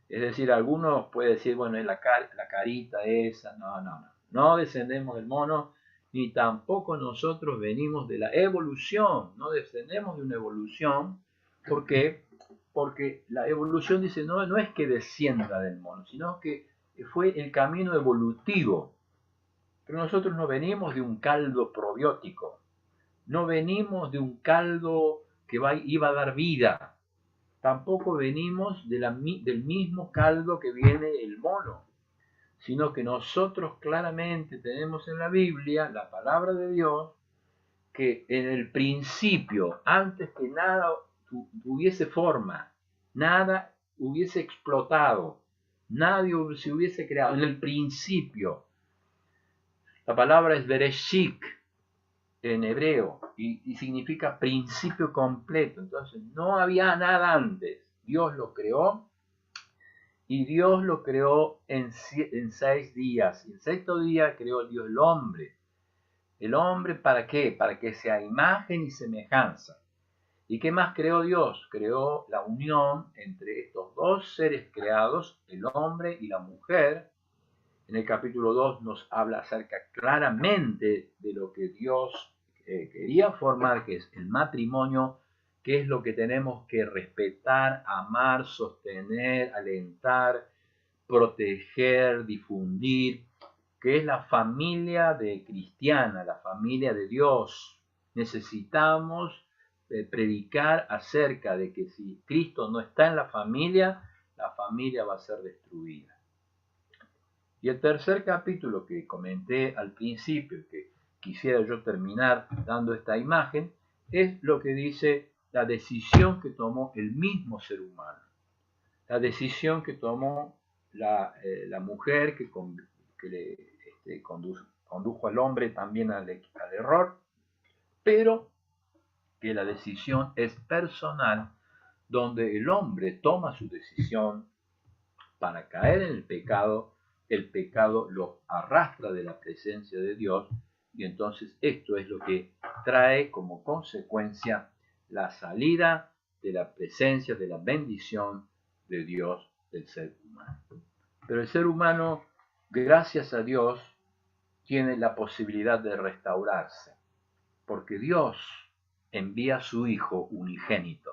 Es decir, algunos pueden decir, bueno, es la carita esa. No, no, no. No descendemos del mono, ni tampoco nosotros venimos de la evolución. No descendemos de una evolución. ¿Por qué? Porque la evolución dice, no, no es que descienda del mono, sino que fue el camino evolutivo. Pero nosotros no venimos de un caldo probiótico. No venimos de un caldo que iba a dar vida. Tampoco venimos del mismo caldo que viene el mono, sino que nosotros claramente tenemos en la Biblia, la palabra de Dios, que en el principio, antes que nada tuviese forma, nada hubiese explotado, nadie se hubiese creado, en el principio. La palabra es Bereshit en hebreo y significa principio completo. Entonces no había nada antes. Dios lo creó y Dios lo creó en 6 días. Y el sexto día creó Dios el hombre. ¿El hombre para qué? Para que sea imagen y semejanza. ¿Y qué más creó Dios? Creó la unión entre estos dos seres creados, el hombre y la mujer. En el capítulo 2 nos habla acerca claramente de lo que Dios quería formar, que es el matrimonio, que es lo que tenemos que respetar, amar, sostener, alentar, proteger, difundir, que es la familia de cristiana, la familia de Dios. Necesitamos predicar acerca de que si Cristo no está en la familia va a ser destruida. Y el tercer capítulo que comenté al principio, que quisiera yo terminar dando esta imagen, es lo que dice la decisión que tomó el mismo ser humano. La decisión que tomó la mujer que condujo al hombre también al error, pero que la decisión es personal, donde el hombre toma su decisión para caer en el pecado lo arrastra de la presencia de Dios, y entonces esto es lo que trae como consecuencia la salida de la presencia, de la bendición de Dios del ser humano. Pero el ser humano, gracias a Dios, tiene la posibilidad de restaurarse, porque Dios envía a su Hijo unigénito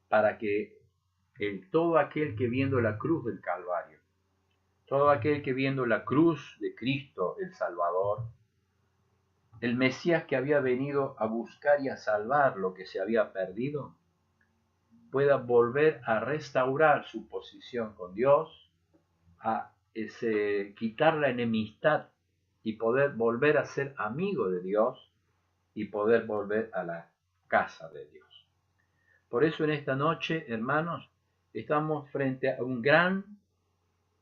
para que todo aquel que viendo la cruz del Calvario, todo aquel que viendo la cruz de Cristo el Salvador, el Mesías que había venido a buscar y a salvar lo que se había perdido, pueda volver a restaurar su posición con Dios, a quitar la enemistad y poder volver a ser amigo de Dios y poder volver a la casa de Dios. Por eso en esta noche, hermanos, estamos frente a un gran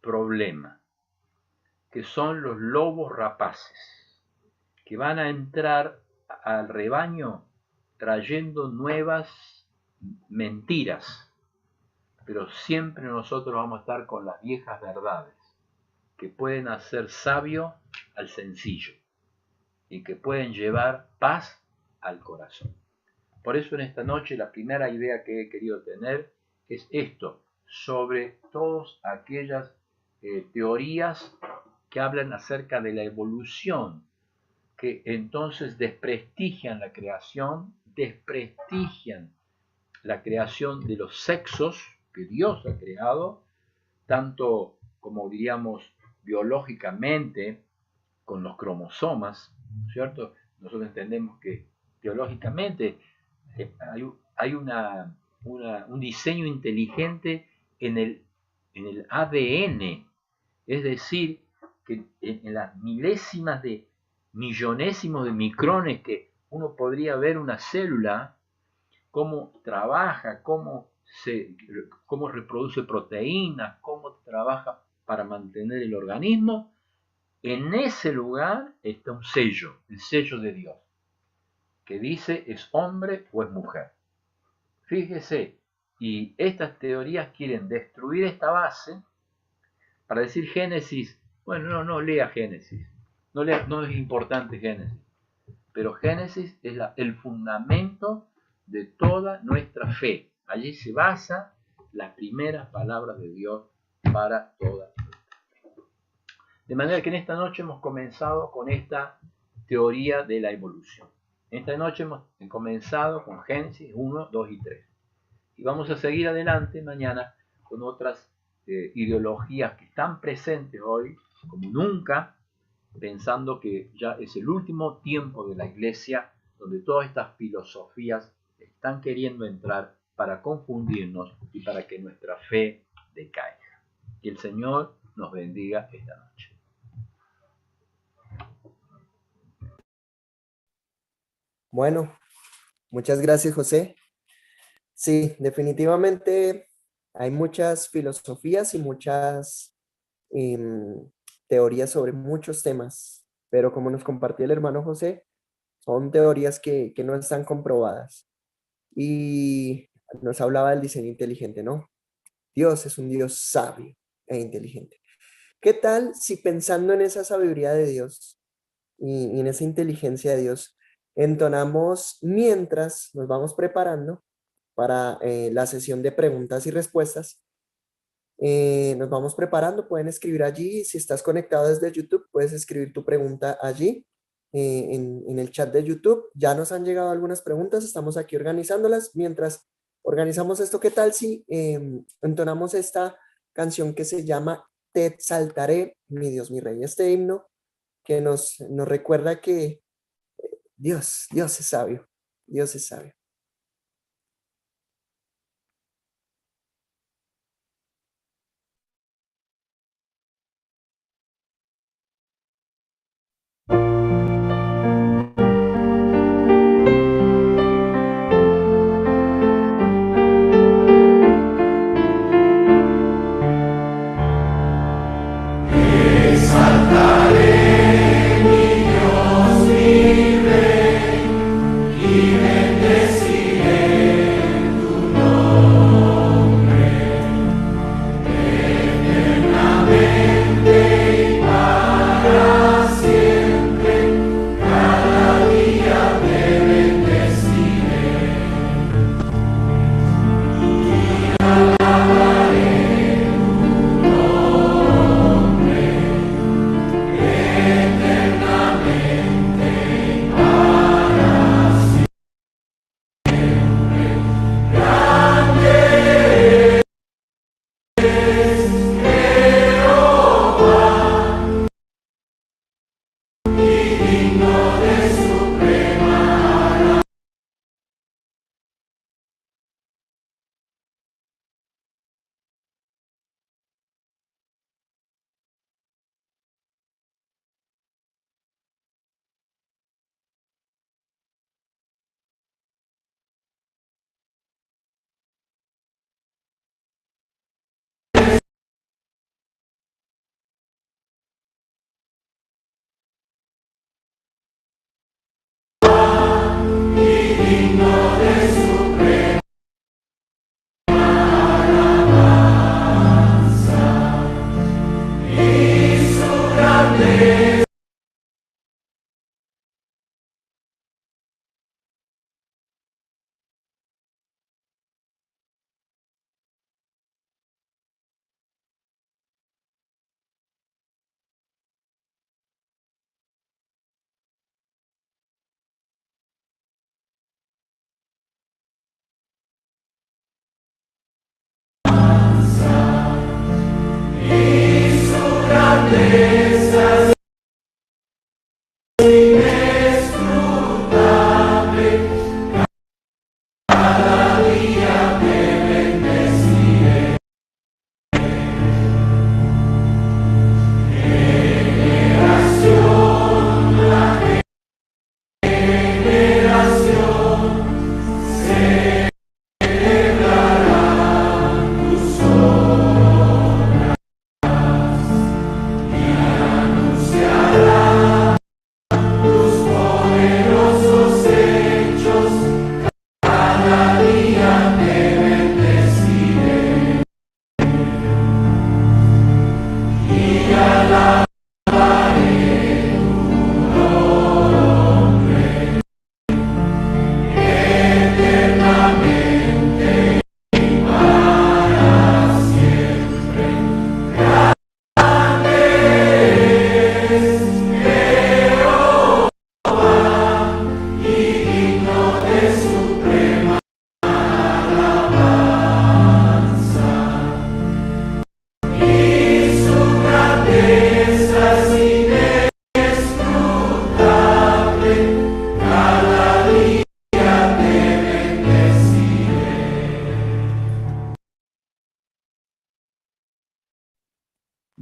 problema, que son los lobos rapaces, que van a entrar al rebaño trayendo nuevas mentiras, pero siempre nosotros vamos a estar con las viejas verdades, que pueden hacer sabio al sencillo y que pueden llevar paz al corazón. Por eso en esta noche la primera idea que he querido tener es esto, sobre todas aquellas teorías que hablan acerca de la evolución, que entonces desprestigian la creación, desprestigian la creación de los sexos que Dios ha creado, tanto como diríamos biológicamente, con los cromosomas, ¿cierto? Nosotros entendemos que biológicamente hay un diseño inteligente en el ADN, es decir, que en las milésimas de millonésimos de micrones que uno podría ver una célula, cómo trabaja, cómo reproduce proteínas, cómo trabaja para mantener el organismo, en ese lugar está un sello, el sello de Dios, que dice es hombre o es mujer. Fíjese, y estas teorías quieren destruir esta base para decir Génesis. Bueno, no lea Génesis, no es importante Génesis, pero Génesis es el fundamento de toda nuestra fe. Allí se basa las primeras palabras de Dios para toda. De manera que en esta noche hemos comenzado con esta teoría de la evolución. Esta noche hemos comenzado con Génesis 1, 2 y 3. Y vamos a seguir adelante mañana con otras ideologías que están presentes hoy como nunca, pensando que ya es el último tiempo de la iglesia donde todas estas filosofías están queriendo entrar para confundirnos y para que nuestra fe decaiga. Que el Señor nos bendiga esta noche. Bueno, muchas gracias, José. Sí, definitivamente hay muchas filosofías y muchas em, teorías sobre muchos temas, pero como nos compartió el hermano José, son teorías que no están comprobadas. Y nos hablaba del diseño inteligente, ¿no? Dios es un Dios sabio e inteligente. ¿Qué tal si pensando en esa sabiduría de Dios y en esa inteligencia de Dios, entonamos mientras nos vamos preparando para la sesión de preguntas y respuestas? Nos vamos preparando, pueden escribir allí. Si estás conectado desde YouTube, puedes escribir tu pregunta allí en el chat de YouTube. Ya nos han llegado algunas preguntas, estamos aquí organizándolas. Mientras organizamos esto, ¿qué tal si entonamos esta canción que se llama Te exaltaré, mi Dios, mi Rey? Este himno que nos recuerda que Dios es sabio, Dios es sabio.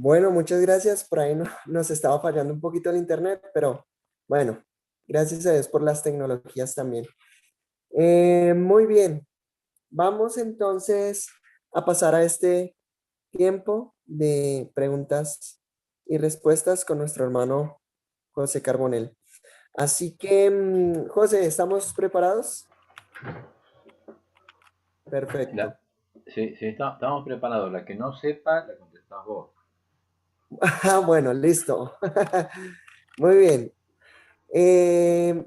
Bueno, muchas gracias. Por ahí nos estaba fallando un poquito el internet, pero bueno, gracias a Dios por las tecnologías también. Muy bien, vamos entonces a pasar a este tiempo de preguntas y respuestas con nuestro hermano José Carbonell. Así que, José, ¿estamos preparados? Perfecto. Sí, estamos preparados. La que no sepa, la contestás vos. Ah, bueno, listo. Muy bien.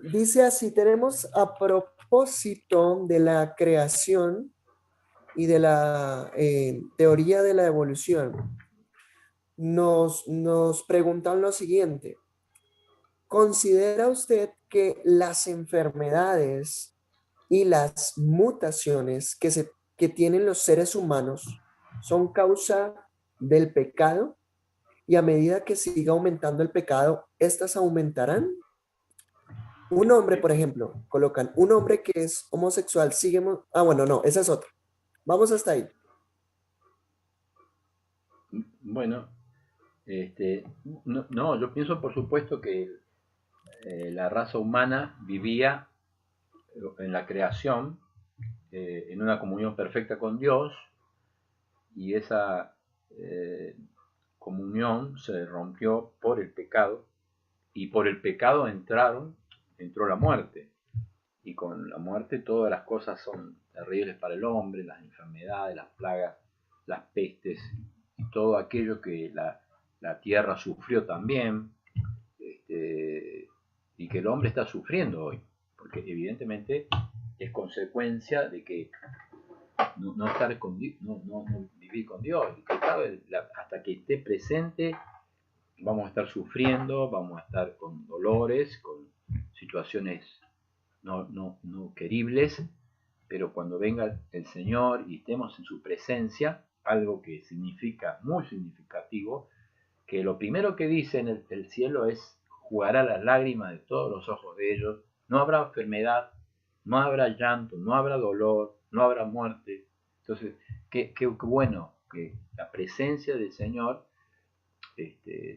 Dice así, tenemos a propósito de la creación y de la teoría de la evolución, nos preguntan lo siguiente. ¿Considera usted que las enfermedades y las mutaciones que tienen los seres humanos son causa del pecado? Y a medida que siga aumentando el pecado, ¿estas aumentarán? Un hombre, por ejemplo, colocan un hombre que es homosexual, sigue... bueno, no, esa es otra. Vamos hasta ahí. Bueno, no, yo pienso por supuesto que la raza humana vivía en la creación, en una comunión perfecta con Dios, y esa comunión se rompió por el pecado, y por el pecado entró la muerte, y con la muerte todas las cosas son terribles para el hombre, las enfermedades, las plagas, las pestes, y todo aquello que la tierra sufrió también, y que el hombre está sufriendo hoy, porque evidentemente es consecuencia de que no estar con Dios, no vivir con Dios, y que hasta que esté presente vamos a estar sufriendo, vamos a estar con dolores, con situaciones no queribles, pero cuando venga el Señor y estemos en su presencia, algo que significa muy significativo, que lo primero que dice en el cielo es: jugará las lágrimas de todos los ojos de ellos, no habrá enfermedad, no habrá llanto, no habrá dolor, no habrá muerte. Entonces, qué bueno que la presencia del Señor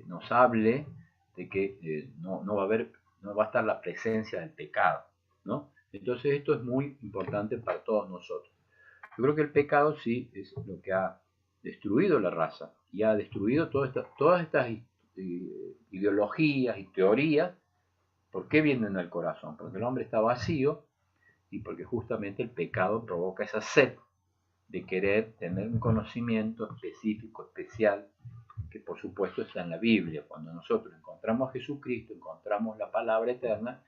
nos hable de que no va a haber, no va a estar la presencia del pecado, ¿no? Entonces esto es muy importante para todos nosotros. Yo creo que el pecado sí es lo que ha destruido la raza y ha destruido todas estas ideologías y teorías. ¿Por qué vienen al corazón? Porque el hombre está vacío y porque justamente el pecado provoca esa sed de querer tener un conocimiento específico, especial, que por supuesto está en la Biblia. Cuando nosotros encontramos a Jesucristo, encontramos la palabra eterna,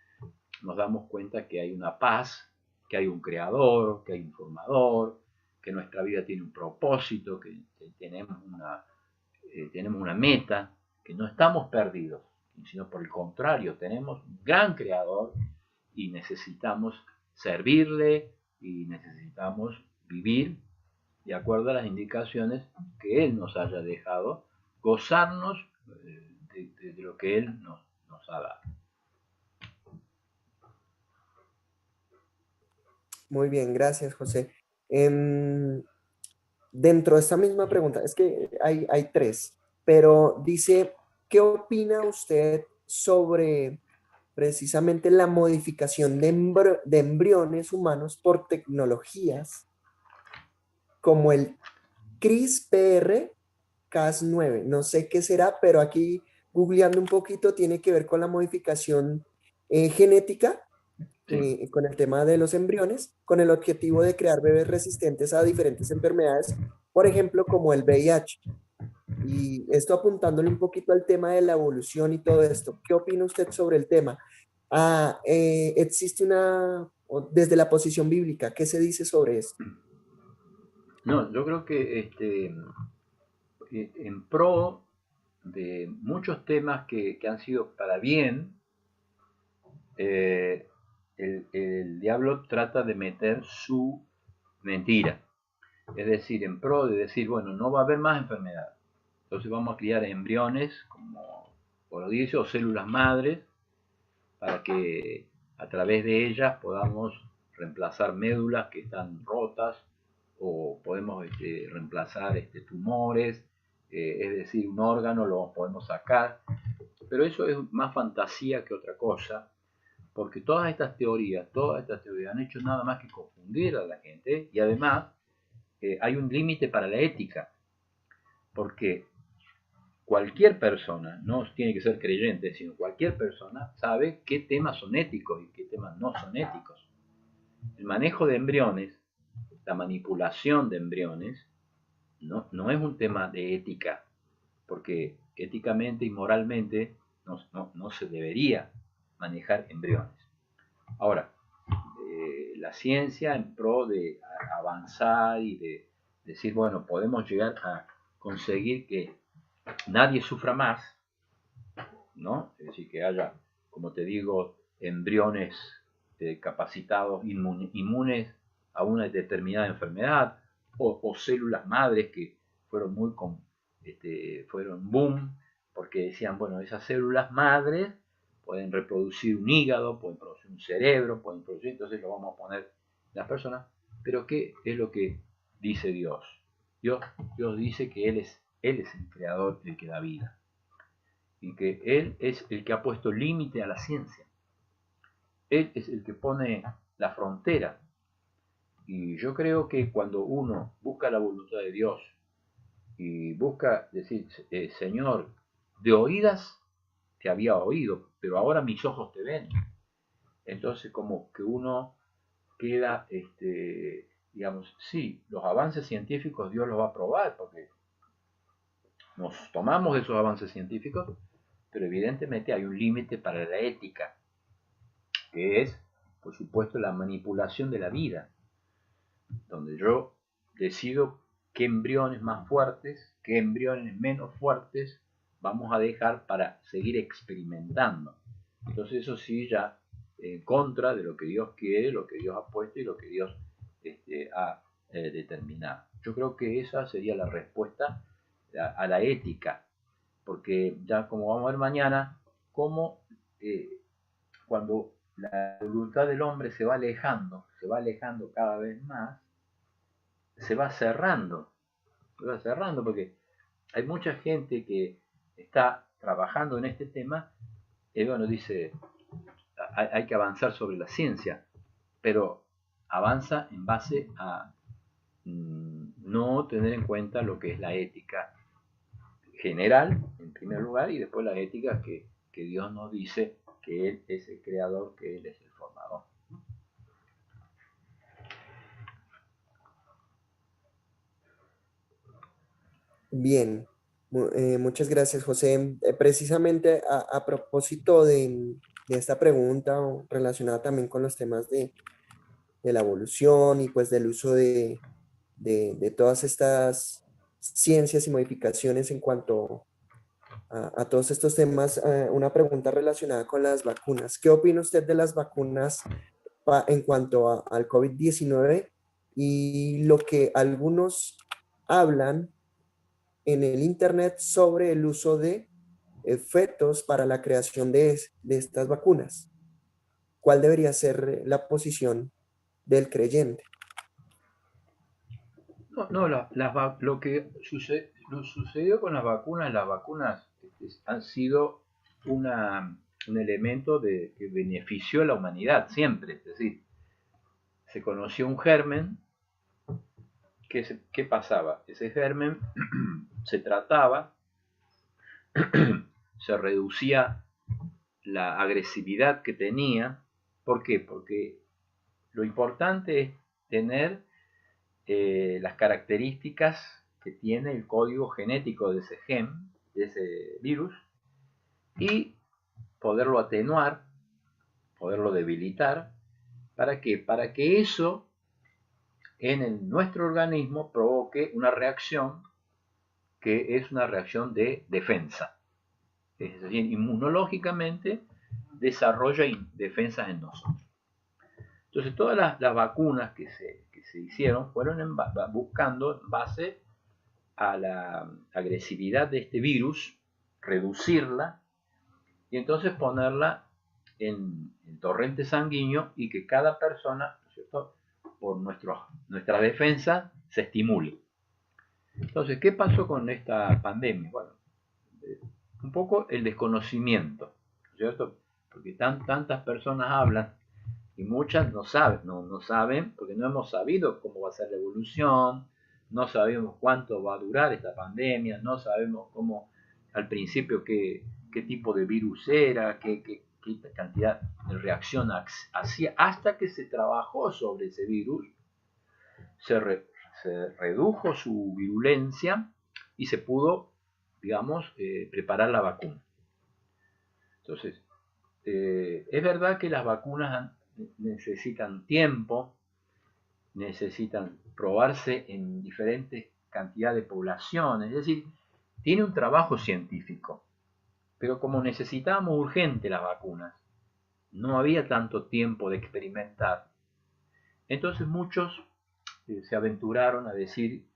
nos damos cuenta que hay una paz, que hay un creador, que hay un formador, que nuestra vida tiene un propósito, que tenemos una meta, que no estamos perdidos, sino por el contrario, tenemos un gran creador y necesitamos servirle y necesitamos vivir de acuerdo a las indicaciones que Él nos haya dejado, gozarnos de lo que Él nos ha dado. Muy bien, gracias, José. Dentro de esta misma pregunta, es que hay tres, pero dice, ¿qué opina usted sobre precisamente la modificación de embriones humanos por tecnologías como el CRISPR-Cas9? No sé qué será, pero aquí googleando un poquito tiene que ver con la modificación genética, Sí. con el tema de los embriones, con el objetivo de crear bebés resistentes a diferentes enfermedades, por ejemplo, como el VIH. Y esto apuntándole un poquito al tema de la evolución y todo esto. ¿Qué opina usted sobre el tema? Existe desde la posición bíblica, ¿qué se dice sobre esto? No, yo creo que en pro de muchos temas que han sido para bien, eh, el diablo trata de meter su mentira. Es decir, en pro de decir, bueno, no va a haber más enfermedad. Entonces vamos a criar embriones, como por lo dice, o células madres, para que a través de ellas podamos reemplazar médulas que están rotas o podemos reemplazar tumores, es decir, un órgano lo podemos sacar, pero eso es más fantasía que otra cosa, porque todas estas teorías han hecho nada más que confundir a la gente y además hay un límite para la ética, porque cualquier persona, no tiene que ser creyente, sino cualquier persona sabe qué temas son éticos y qué temas no son éticos. El manejo de embriones, la manipulación de embriones, no es un tema de ética, porque éticamente y moralmente no se debería manejar embriones. Ahora, la ciencia en pro de avanzar y de decir, bueno, podemos llegar a conseguir que nadie sufra más, ¿no? Es decir, que haya, como te digo, embriones capacitados, inmunes a una determinada enfermedad, o células madres que fueron fueron boom, porque decían, bueno, esas células madres pueden reproducir un hígado, pueden producir un cerebro, pueden producir, entonces lo vamos a poner en las personas. Pero ¿qué es lo que dice Dios? Dios dice que Él es el creador, el que da vida y que Él es el que ha puesto límite a la ciencia. Él es el que pone la frontera. Y yo creo que cuando uno busca la voluntad de Dios y busca decir, Señor, de oídas te había oído, pero ahora mis ojos te ven. Entonces como que uno queda, digamos, sí, los avances científicos Dios los va a probar, porque nos tomamos de esos avances científicos, pero evidentemente hay un límite para la ética, que es, por supuesto, la manipulación de la vida, donde yo decido qué embriones más fuertes, qué embriones menos fuertes vamos a dejar para seguir experimentando. Entonces eso sí ya en contra de lo que Dios quiere, lo que Dios ha puesto y lo que Dios ha determinado. Yo creo que esa sería la respuesta a la ética, porque ya como vamos a ver mañana, cómo cuando la voluntad del hombre se va alejando cada vez más, se va cerrando porque hay mucha gente que está trabajando en este tema y bueno, dice, hay que avanzar sobre la ciencia, pero avanza en base a no tener en cuenta lo que es la ética general, en primer lugar, y después la ética que Dios nos dice que Él es el creador, que Él es el formador. Bien, muchas gracias, José. Precisamente a propósito de esta pregunta relacionada también con los temas de la evolución y pues del uso de todas estas ciencias y modificaciones en cuanto a todos estos temas, una pregunta relacionada con las vacunas. ¿Qué opina usted de las vacunas en cuanto al COVID-19 y lo que algunos hablan en el Internet sobre el uso de fetos para la creación de estas vacunas. ¿Cuál debería ser la posición del creyente? No, lo sucedió con las vacunas han sido un elemento que benefició a la humanidad siempre. Es decir, se conoció un germen. ¿Qué pasaba? Ese germen se trataba, se reducía la agresividad que tenía. ¿Por qué? Porque lo importante es tener las características que tiene el código genético de ese gen, de ese virus, y poderlo atenuar, poderlo debilitar. ¿Para qué? Para que eso nuestro organismo provoque una reacción que es una reacción de defensa. Es decir, inmunológicamente desarrolla defensas en nosotros. Entonces, todas las vacunas que se hicieron fueron buscando en base a la agresividad de este virus, reducirla y entonces ponerla en torrente sanguíneo y que cada persona, ¿no es cierto?, por nuestra defensa se estimule. Entonces, ¿qué pasó con esta pandemia? Bueno, un poco el desconocimiento, ¿no es cierto? Porque tantas personas hablan y muchas no saben porque no hemos sabido cómo va a ser la evolución, no sabemos cuánto va a durar esta pandemia, no sabemos cómo al principio qué tipo de virus era, qué cantidad de reacción hacía, hasta que se trabajó sobre ese virus, se redujo su virulencia y se pudo, digamos, preparar la vacuna. Entonces, es verdad que las vacunas necesitan tiempo, necesitan probarse en diferentes cantidades de poblaciones, es decir, tiene un trabajo científico, pero como necesitábamos urgente las vacunas, no había tanto tiempo de experimentar, entonces muchos se aventuraron a decir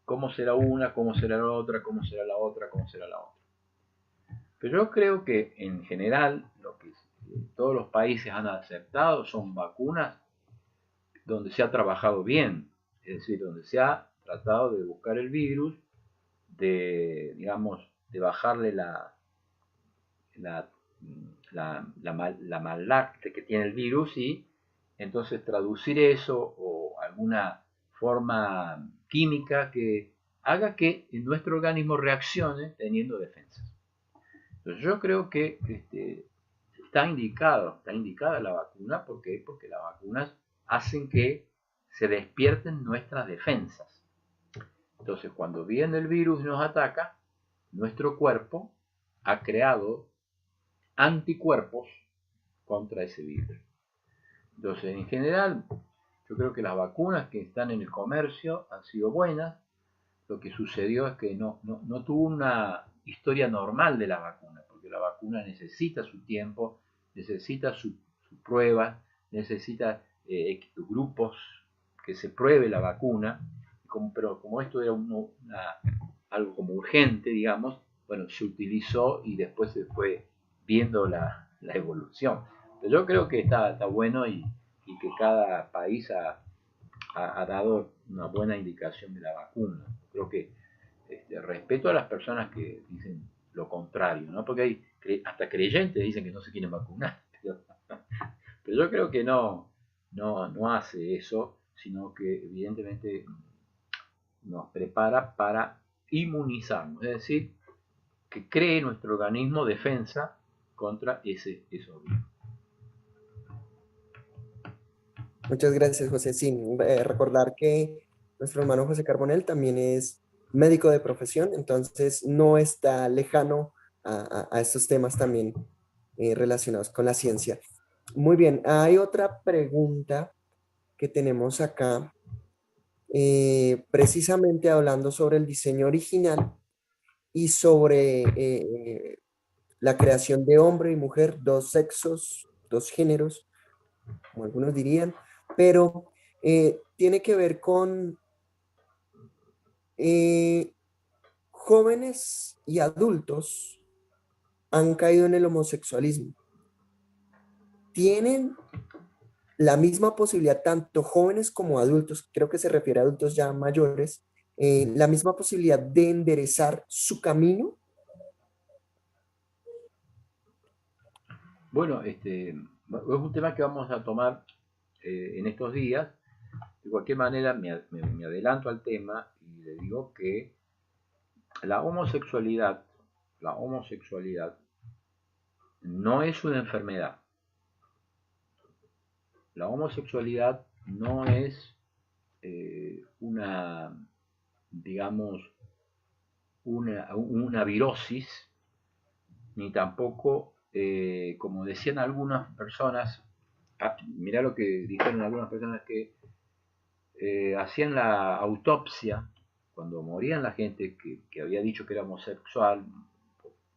cómo será una, cómo será la otra, cómo será la otra, cómo será la otra. Pero yo creo que en general lo que todos los países han aceptado son vacunas donde se ha trabajado bien, es decir, donde se ha tratado de buscar el virus, digamos, de bajarle la maldad que tiene el virus y entonces traducir eso o alguna forma química que haga que nuestro organismo reaccione teniendo defensas. Entonces yo creo que está indicada la vacuna. ¿Por qué? Porque las vacunas hacen que se despierten nuestras defensas. Entonces cuando viene el virus y nos ataca, nuestro cuerpo ha creado anticuerpos contra ese virus. Entonces, en general, yo creo que las vacunas que están en el comercio han sido buenas. Lo que sucedió es que no tuvo una historia normal de la vacuna, porque la vacuna necesita su tiempo, necesita su prueba, necesita grupos que se pruebe la vacuna, pero como esto era algo como urgente, digamos, bueno, se utilizó y después se fue viendo la evolución. Pero yo creo que está bueno y que cada país ha dado una buena indicación de la vacuna. Creo que respeto a las personas que dicen lo contrario, ¿no? Porque hay hasta creyentes dicen que no se quieren vacunar. Pero yo creo que no hace eso, sino que evidentemente nos prepara para inmunizarnos, es decir, que cree nuestro organismo defensa contra esos virus. Muchas gracias, José. Sí, recordar que nuestro hermano José Carbonell también es médico de profesión, entonces no está lejano a estos temas también relacionados con la ciencia. Muy bien, hay otra pregunta que tenemos acá, precisamente hablando sobre el diseño original y sobre la creación de hombre y mujer, dos sexos, dos géneros, como algunos dirían, pero tiene que ver con jóvenes y adultos han caído en el homosexualismo. Tienen la misma posibilidad, tanto jóvenes como adultos, creo que se refiere a adultos ya mayores, la misma posibilidad de enderezar su camino. Bueno, es un tema que vamos a tomar en estos días. De cualquier manera, me adelanto al tema y le digo que la homosexualidad, la homosexualidad no es una enfermedad. La homosexualidad no es una, digamos, una virosis, ni tampoco, como decían algunas personas, mirá lo que dijeron algunas personas que hacían la autopsia cuando morían la gente que había dicho que era homosexual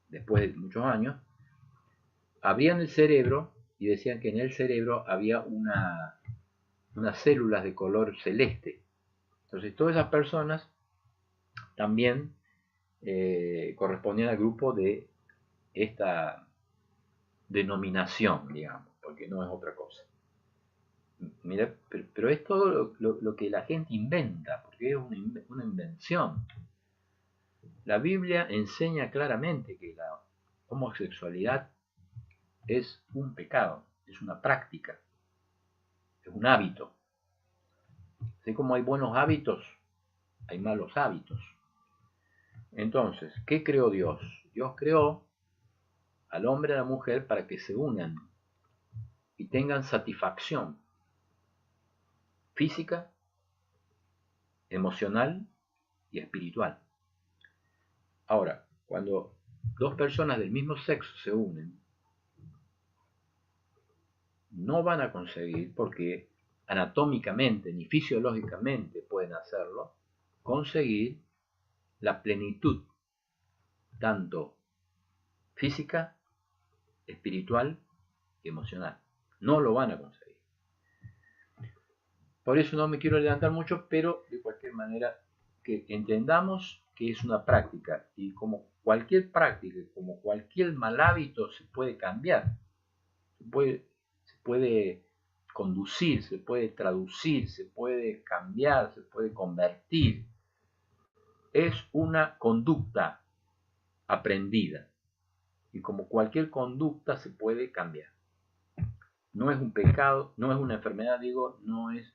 después de muchos años, abrían el cerebro y decían que en el cerebro había unas células de color celeste. Entonces todas esas personas también correspondían al grupo de esta denominación, digamos, porque no es otra cosa. Mira, pero es todo lo que la gente inventa, porque es una invención. La Biblia enseña claramente que la homosexualidad es un pecado, es una práctica, es un hábito. Así como hay buenos hábitos, hay malos hábitos. Entonces, ¿qué creó Dios? Dios creó al hombre y a la mujer para que se unan y tengan satisfacción física, emocional y espiritual. Ahora, cuando dos personas del mismo sexo se unen, no van a conseguir, porque anatómicamente ni fisiológicamente pueden hacerlo, conseguir la plenitud, tanto física, espiritual y emocional. No lo van a conseguir. Por eso no me quiero adelantar mucho, pero de cualquier manera que entendamos que es una práctica y como cualquier práctica, como cualquier mal hábito se puede cambiar, se puede conducir, se puede traducir, se puede cambiar, se puede convertir. Es una conducta aprendida y como cualquier conducta se puede cambiar. No es un pecado, no es una enfermedad, digo, no es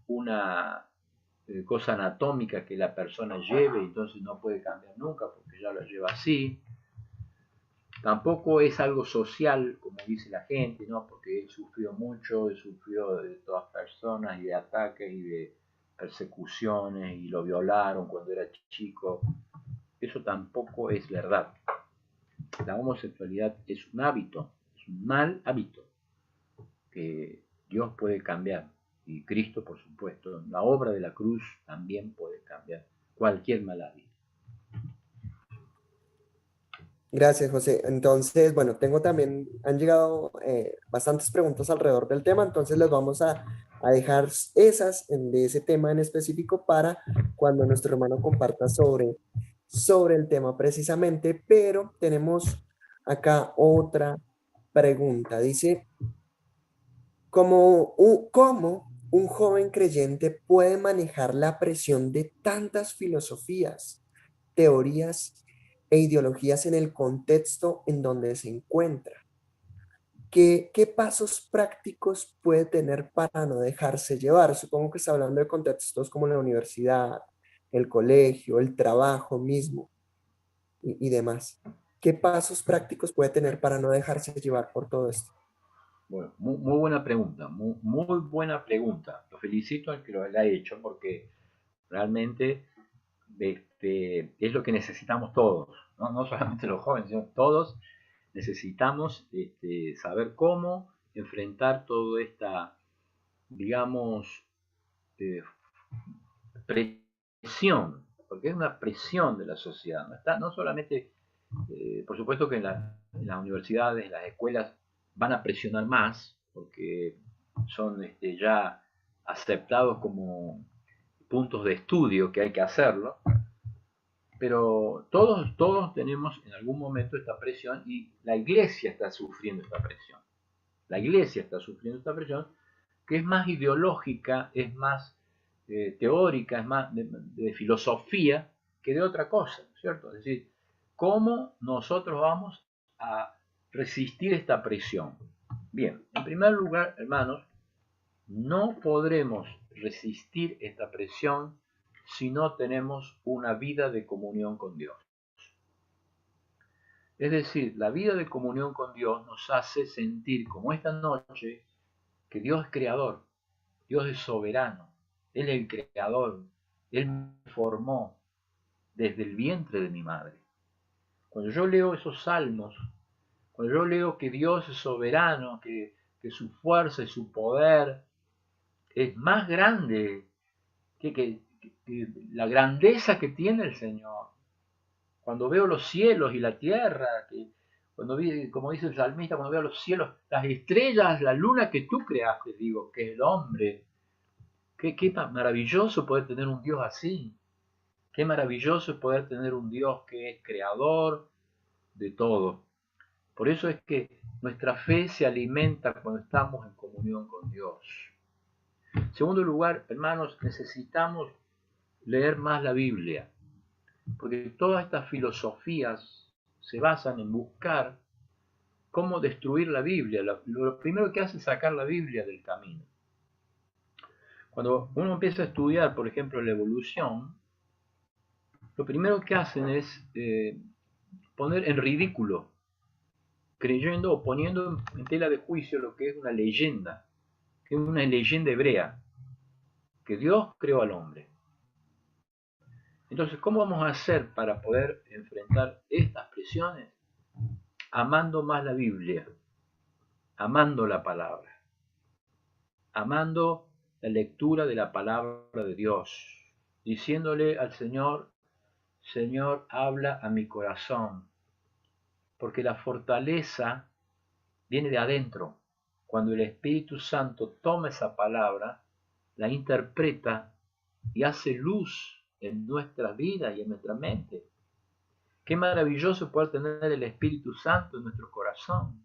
una cosa anatómica que la persona lleve y entonces no puede cambiar nunca porque ya lo lleva así. Tampoco es algo social, como dice la gente, ¿no? Porque él sufrió mucho, él sufrió de todas personas y de ataques y de persecuciones y lo violaron cuando era chico. Eso tampoco es verdad. La homosexualidad es un hábito, es un mal hábito que Dios puede cambiar y Cristo, por supuesto, la obra de la cruz también puede cambiar cualquier mal hábito. Gracias, José. Entonces, bueno, tengo también, han llegado bastantes preguntas alrededor del tema, entonces les vamos a dejar esas de ese tema en específico para cuando nuestro hermano comparta sobre el tema precisamente, pero tenemos acá otra pregunta. Dice, ¿cómo un joven creyente puede manejar la presión de tantas filosofías, teorías e ideologías en el contexto en donde se encuentra? ¿Qué pasos prácticos puede tener para no dejarse llevar? Supongo que está hablando de contextos como la universidad, el colegio, el trabajo mismo y demás. ¿Qué pasos prácticos puede tener para no dejarse llevar por todo esto? Bueno, muy buena pregunta, muy buena pregunta. Lo felicito al que lo haya hecho porque realmente es lo que necesitamos todos, ¿no? No solamente los jóvenes, sino todos necesitamos saber cómo enfrentar toda esta, digamos, eh, presión, porque es una presión de la sociedad, no, está, no solamente, por supuesto que en las universidades, en las escuelas van a presionar más, porque son ya aceptados como puntos de estudio que hay que hacerlo, pero todos tenemos en algún momento esta presión y la iglesia está sufriendo esta presión. La iglesia está sufriendo esta presión que es más ideológica, es más teórica, es más de filosofía que de otra cosa, ¿cierto? Es decir, ¿cómo nosotros vamos a resistir esta presión? Bien, en primer lugar, hermanos, no podremos resistir esta presión si no tenemos una vida de comunión con Dios. Es decir, la vida de comunión con Dios nos hace sentir, como esta noche, que Dios es creador, Dios es soberano, Él es el creador, Él me formó desde el vientre de mi madre. Cuando yo leo esos salmos, cuando yo leo que Dios es soberano, que su fuerza y su poder es más grande que la grandeza que tiene el Señor. Cuando veo los cielos y la tierra, cuando vi, como dice el salmista, cuando veo los cielos, las estrellas, la luna que tú creaste, digo, que el hombre, qué maravilloso poder tener un Dios así. Qué maravilloso es poder tener un Dios que es creador de todo. Por eso es que nuestra fe se alimenta cuando estamos en comunión con Dios. En segundo lugar, hermanos, necesitamos leer más la Biblia, porque todas estas filosofías se basan en buscar cómo destruir la Biblia. Lo primero que hace es sacar la Biblia del camino. Cuando uno empieza a estudiar, por ejemplo, la evolución, lo primero que hacen es poner en ridículo, creyendo o poniendo en tela de juicio lo que es una leyenda hebrea, que Dios creó al hombre. Entonces, ¿cómo vamos a hacer para poder enfrentar estas presiones? Amando más la Biblia, amando la palabra, amando la lectura de la palabra de Dios, diciéndole al Señor, Señor, habla a mi corazón, porque la fortaleza viene de adentro. Cuando el Espíritu Santo toma esa palabra, la interpreta y hace luz en nuestra vida y en nuestra mente. Qué maravilloso poder tener el Espíritu Santo en nuestro corazón,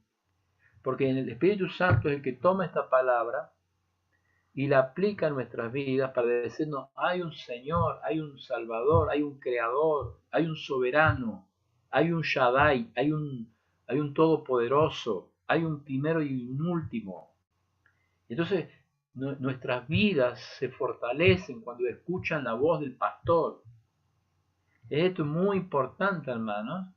porque el Espíritu Santo es el que toma esta palabra y la aplica en nuestras vidas para decirnos, hay un Señor, hay un Salvador, hay un Creador, hay un Soberano, hay un Shaddai, hay un Todopoderoso, hay un primero y un último. Entonces, nuestras vidas se fortalecen cuando escuchan la voz del pastor. Esto es muy importante, hermanos,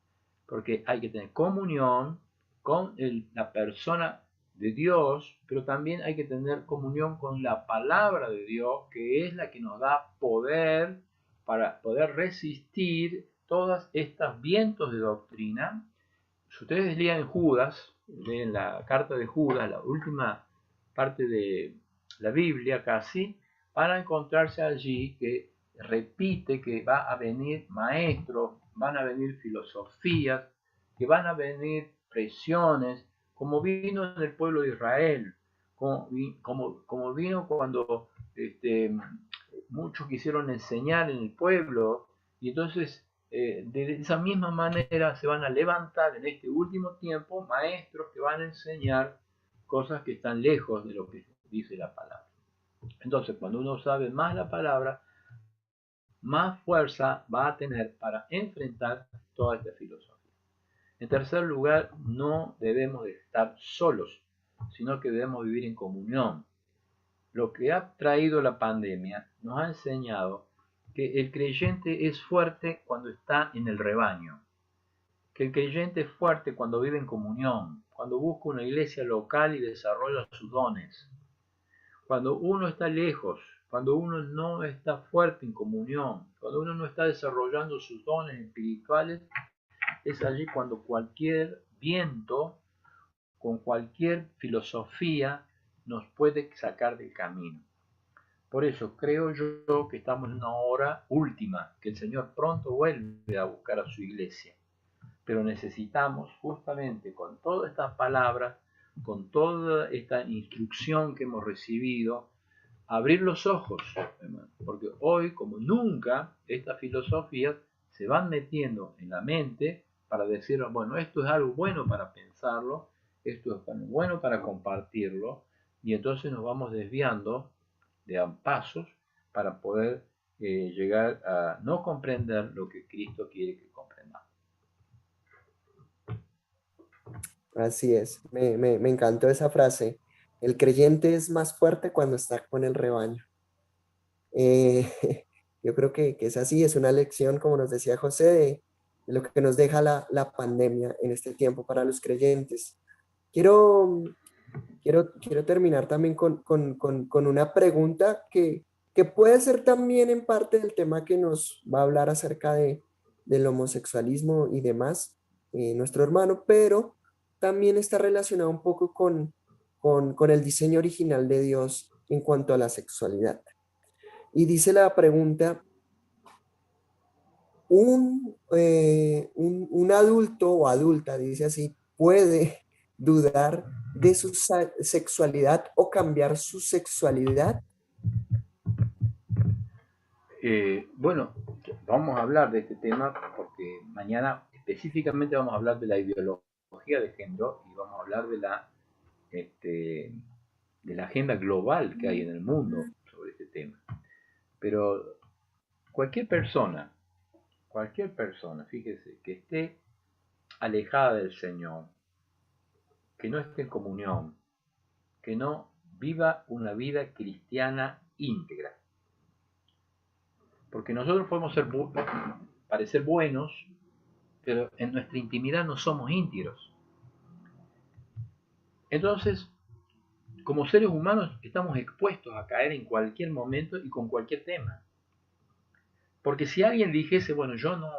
porque hay que tener comunión con la persona de Dios, pero también hay que tener comunión con la palabra de Dios, que es la que nos da poder para poder resistir todos estos vientos de doctrina. Si ustedes leen Judas, leen la carta de Judas, la última parte de la Biblia casi, van a encontrarse allí que repite que va a venir maestros, van a venir filosofías, que van a venir presiones, como vino en el pueblo de Israel, como vino cuando muchos quisieron enseñar en el pueblo, y entonces de esa misma manera se van a levantar en este último tiempo maestros que van a enseñar cosas que están lejos de lo que dice la palabra. Entonces, cuando uno sabe más la palabra, más fuerza va a tener para enfrentar toda esta filosofía. En tercer lugar, no debemos de estar solos, sino que debemos vivir en comunión. Lo que ha traído la pandemia nos ha enseñado que el creyente es fuerte cuando está en el rebaño, que el creyente es fuerte cuando vive en comunión, cuando busca una iglesia local y desarrolla sus dones. Cuando uno está lejos, cuando uno no está fuerte en comunión, cuando uno no está desarrollando sus dones espirituales, es allí cuando cualquier viento, con cualquier filosofía, nos puede sacar del camino. Por eso creo yo que estamos en una hora última, que el Señor pronto vuelve a buscar a su iglesia. Pero necesitamos justamente con todas estas palabras, con toda esta instrucción que hemos recibido, abrir los ojos, porque hoy, como nunca, estas filosofías se van metiendo en la mente para decir, bueno, esto es algo bueno para pensarlo, esto es algo bueno para compartirlo, y entonces nos vamos desviando de a pasos para poder llegar a no comprender lo que Cristo quiere que comprendamos. Así es, me encantó esa frase. El creyente es más fuerte cuando está con el rebaño. Eh, yo creo que es así, es una lección, como nos decía José, de lo que nos deja la pandemia en este tiempo para los creyentes. Quiero, quiero terminar también con una pregunta que puede ser también en parte del tema que nos va a hablar acerca del homosexualismo y demás, nuestro hermano, pero también está relacionado un poco con el diseño original de Dios en cuanto a la sexualidad. Y dice la pregunta, un adulto o adulta, dice así, puede dudar de su sexualidad o cambiar su sexualidad. Bueno, vamos a hablar de este tema porque mañana específicamente vamos a hablar de la ideología de género y vamos a hablar de la agenda global que hay en el mundo sobre este tema. Pero cualquier persona, fíjese, que esté alejada del Señor, que no esté en comunión, que no viva una vida cristiana íntegra. Porque nosotros podemos parecer buenos, pero en nuestra intimidad no somos íntegros. Entonces, como seres humanos estamos expuestos a caer en cualquier momento y con cualquier tema. Porque si alguien dijese, bueno, yo no,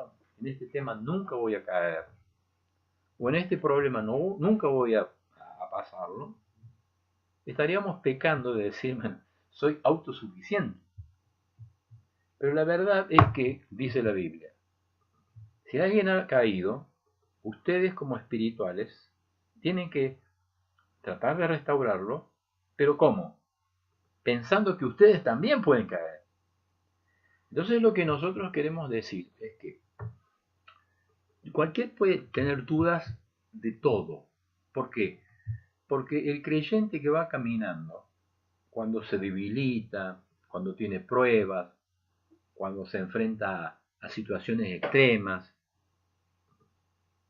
en este tema nunca voy a caer, o en este problema no, nunca voy a pasarlo, estaríamos pecando de decir, soy autosuficiente. Pero la verdad es que, dice la Biblia, si alguien ha caído, ustedes como espirituales tienen que tratar de restaurarlo, pero ¿cómo? Pensando que ustedes también pueden caer. Entonces lo que nosotros queremos decir es que cualquiera puede tener dudas de todo. ¿Por qué? Porque el creyente que va caminando, cuando se debilita, cuando tiene pruebas, cuando se enfrenta a situaciones extremas,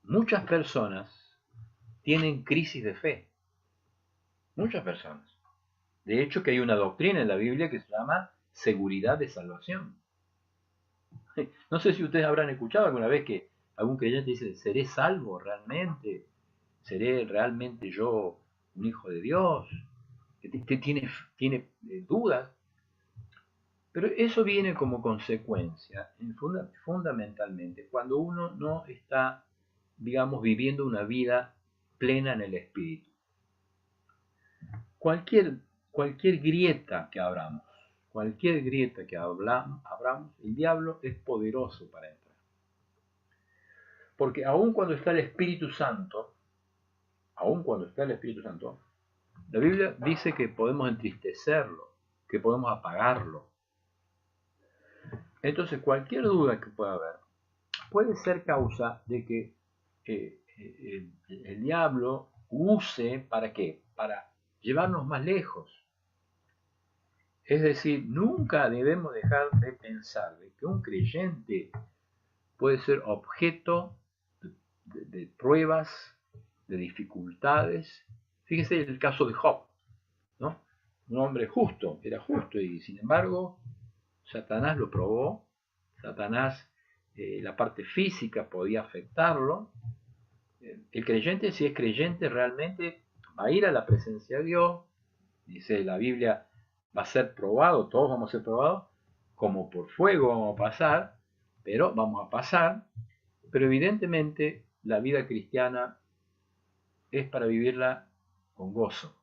muchas personas tienen crisis de fe. Muchas personas. De hecho, que hay una doctrina en la Biblia que se llama seguridad de salvación. No sé si ustedes habrán escuchado alguna vez que algún creyente dice, ¿seré salvo realmente? ¿Seré realmente yo un hijo de Dios? Que tiene dudas. Pero eso viene como consecuencia, fundamentalmente, cuando uno no está, digamos, viviendo una vida plena en el Espíritu. Cualquier, cualquier grieta que abramos, el diablo es poderoso para entrar. Porque aun cuando está el Espíritu Santo, la Biblia dice que podemos entristecerlo, que podemos apagarlo. Entonces, cualquier duda que pueda haber puede ser causa de que el diablo use, ¿para qué? Para llevarnos más lejos. Es decir, nunca debemos dejar de pensar de que un creyente puede ser objeto de pruebas, de dificultades. Fíjese el caso de Job, ¿no? Un hombre justo, era justo y sin embargo Satanás lo probó, Satanás, la parte física podía afectarlo. El creyente, si es creyente, realmente va a ir a la presencia de Dios. Dice la Biblia, va a ser probado, todos vamos a ser probados, como por fuego vamos a pasar, pero vamos a pasar. Pero evidentemente la vida cristiana es para vivirla con gozo,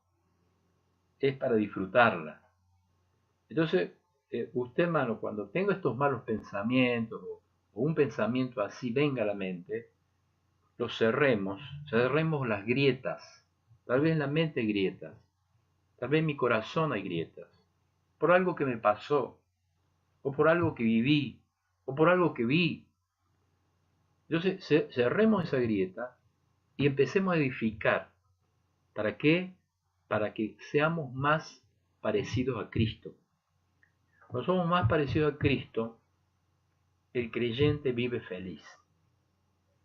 es para disfrutarla. Entonces, usted, hermano, cuando tenga estos malos pensamientos o un pensamiento así venga a la mente, los cerremos las grietas. Tal vez en la mente hay grietas, tal vez en mi corazón hay grietas, por algo que me pasó, o por algo que viví, o por algo que vi. Entonces cerremos esa grieta y empecemos a edificar. ¿Para qué? Para que seamos más parecidos a Cristo. Cuando somos más parecidos a Cristo, el creyente vive feliz.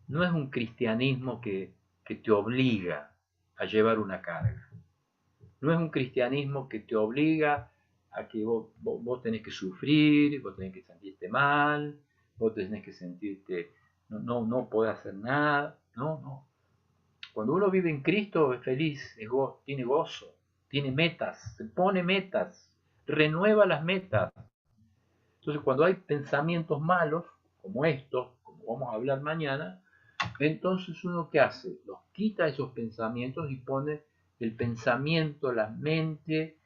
No es un cristianismo que te obliga a llevar una carga. No es un cristianismo que te obliga a que vos tenés que sufrir, vos tenés que sentirte mal, vos tenés que sentirte, no podés hacer nada. No. Cuando uno vive en Cristo es feliz, tiene gozo, tiene metas, se pone metas, renueva las metas. Entonces cuando hay pensamientos malos, como estos, como vamos a hablar mañana, entonces uno ¿qué hace? Los quita esos pensamientos y pone el pensamiento, la mente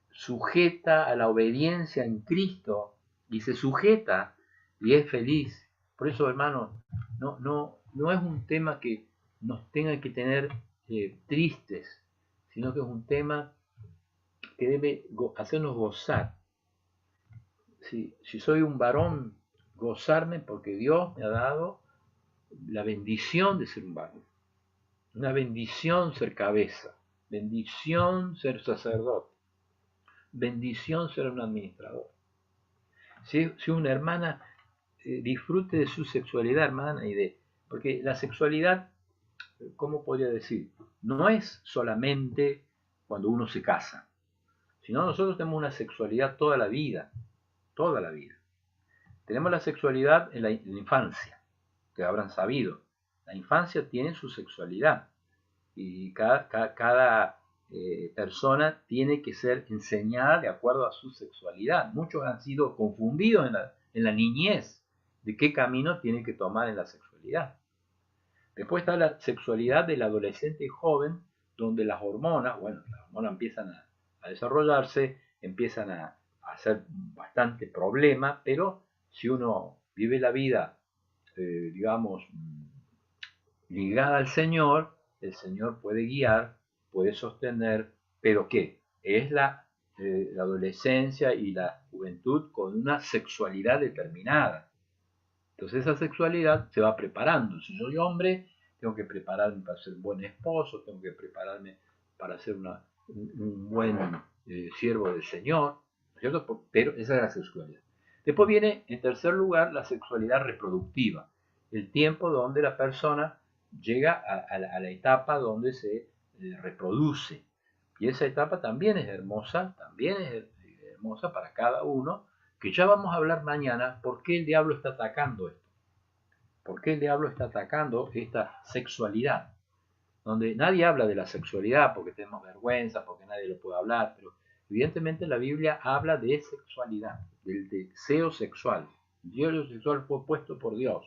sujeta a la obediencia en Cristo y se sujeta y es feliz. Por eso, hermanos, no es un tema que nos tenga que tener tristes, sino que es un tema que debe hacernos gozar. Si soy un varón, gozarme porque Dios me ha dado la bendición de ser un varón. Una bendición ser cabeza, bendición ser sacerdote, bendición ser un administrador. Si una hermana disfrute de su sexualidad, hermana, porque la sexualidad, ¿cómo podría decir? No es solamente cuando uno se casa, sino nosotros tenemos una sexualidad toda la vida, toda la vida. Tenemos la sexualidad en la infancia, que habrán sabido. La infancia tiene su sexualidad y cada persona tiene que ser enseñada de acuerdo a su sexualidad. Muchos han sido confundidos en la niñez de qué camino tiene que tomar en la sexualidad. Después está la sexualidad del adolescente joven, donde las hormonas empiezan a desarrollarse, empiezan a hacer bastante problema, pero si uno vive la vida, digamos, ligada al Señor, el Señor puede guiar, puede sostener, pero ¿qué? Es la adolescencia y la juventud con una sexualidad determinada. Entonces esa sexualidad se va preparando. Si soy hombre, tengo que prepararme para ser un buen esposo, tengo que prepararme para ser un buen siervo del Señor, ¿no es cierto? Pero esa es la sexualidad. Después viene, en tercer lugar, la sexualidad reproductiva, el tiempo donde la persona llega a la etapa donde se reproduce. Y esa etapa también es hermosa para cada uno, que ya vamos a hablar mañana por qué el diablo está atacando esto. ¿Por qué el diablo está atacando esta sexualidad? Donde nadie habla de la sexualidad porque tenemos vergüenza, porque nadie lo puede hablar, pero evidentemente la Biblia habla de sexualidad, del deseo sexual. El deseo sexual fue puesto por Dios.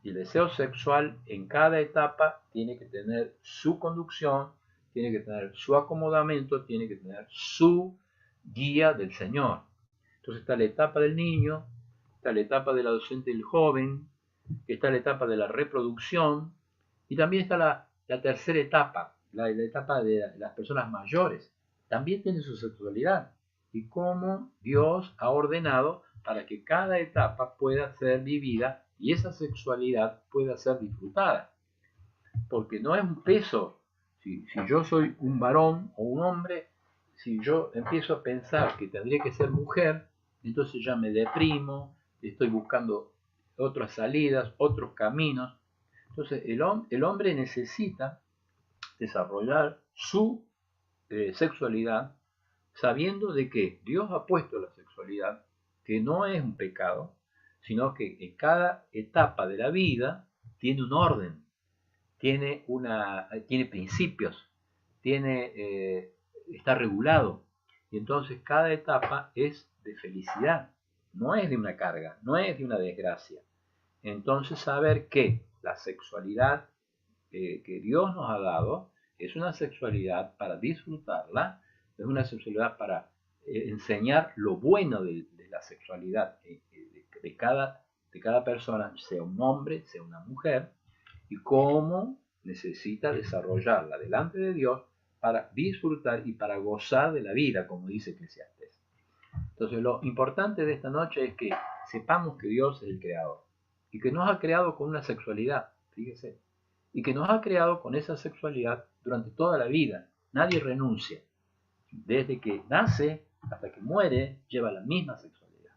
Y el deseo sexual en cada etapa tiene que tener su conducción, tiene que tener su acomodamiento, tiene que tener su guía del Señor. Entonces está la etapa del niño, está la etapa del adolescente y el joven, está la etapa de la reproducción y también está la tercera etapa, la etapa de las personas mayores. También tiene su sexualidad y cómo Dios ha ordenado para que cada etapa pueda ser vivida y esa sexualidad pueda ser disfrutada. Porque no es un peso. Si yo soy un varón o un hombre, si yo empiezo a pensar que tendría que ser mujer, entonces ya me deprimo, estoy buscando otras salidas, otros caminos. Entonces el hombre necesita desarrollar su sexualidad sabiendo de que Dios ha puesto la sexualidad, que no es un pecado, sino que en cada etapa de la vida tiene un orden, tiene principios, está regulado. Y entonces cada etapa es de felicidad, no es de una carga, no es de una desgracia. Entonces saber que la sexualidad que Dios nos ha dado es una sexualidad para disfrutarla, es una sexualidad para enseñar lo bueno de la sexualidad de cada persona, sea un hombre, sea una mujer, y cómo necesita desarrollarla delante de Dios para disfrutar y para gozar de la vida, como dice Eclesiastés. Entonces lo importante de esta noche es que sepamos que Dios es el creador y que nos ha creado con una sexualidad, fíjese, y que nos ha creado con esa sexualidad durante toda la vida. Nadie renuncia. Desde que nace hasta que muere, lleva la misma sexualidad.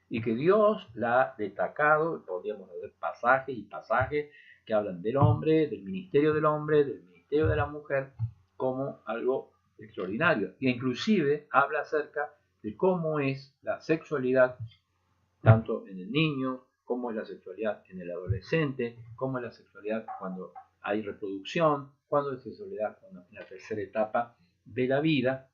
Y que Dios la ha destacado, podríamos ver pasajes y pasajes que hablan del hombre, del ministerio de la mujer, como algo extraordinario. E inclusive habla acerca de cómo es la sexualidad, tanto en el niño, cómo es la sexualidad en el adolescente, cómo es la sexualidad cuando hay reproducción, cuándo es la sexualidad cuando en la tercera etapa de la vida,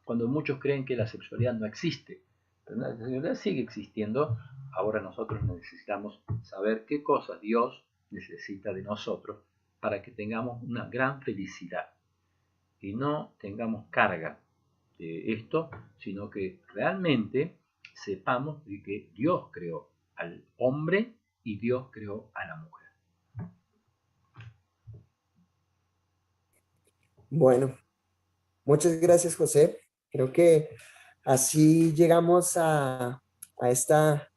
cuando muchos creen que la sexualidad no existe. Pero la sexualidad sigue existiendo. Ahora nosotros necesitamos saber qué cosas Dios necesita de nosotros para que tengamos una gran felicidad y no tengamos carga de esto, sino que realmente sepamos de que Dios creó al hombre y Dios creó a la mujer. Bueno, muchas gracias, José. Creo que así llegamos a esta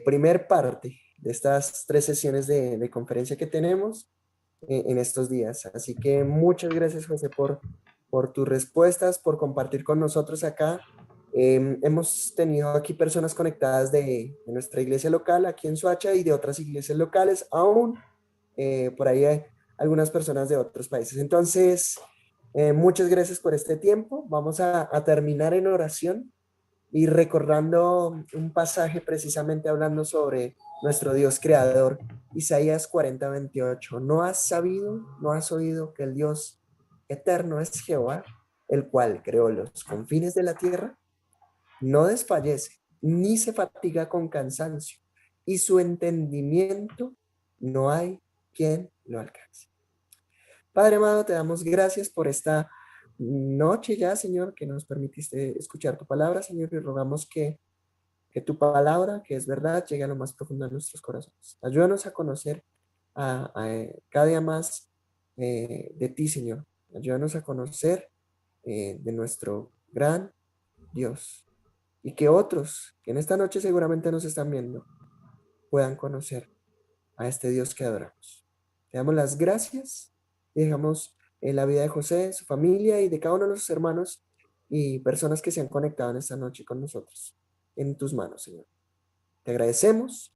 primer parte de estas 3 sesiones de conferencia que tenemos en estos días. Así que muchas gracias, José, por tus respuestas, por compartir con nosotros acá. Hemos tenido aquí personas conectadas de nuestra iglesia local aquí en Soacha y de otras iglesias locales, aún por ahí hay algunas personas de otros países. Entonces, muchas gracias por este tiempo. Vamos a terminar en oración y recordando un pasaje precisamente hablando sobre nuestro Dios creador, Isaías 40:28. ¿No has sabido, no has oído que el Dios eterno es Jehová, el cual creó los confines de la tierra? No desfallece, ni se fatiga con cansancio, y su entendimiento no hay quien lo alcance. Padre amado, te damos gracias por esta noche ya, Señor, que nos permitiste escuchar tu palabra, Señor, y rogamos que tu palabra, que es verdad, llegue a lo más profundo de nuestros corazones. Ayúdanos a conocer cada día más de ti, Señor. Ayúdanos a conocer de nuestro gran Dios. Y que otros, que en esta noche seguramente nos están viendo, puedan conocer a este Dios que adoramos. Te damos las gracias y dejamos en la vida de José, su familia y de cada uno de los hermanos y personas que se han conectado en esta noche con nosotros. En tus manos, Señor. Te agradecemos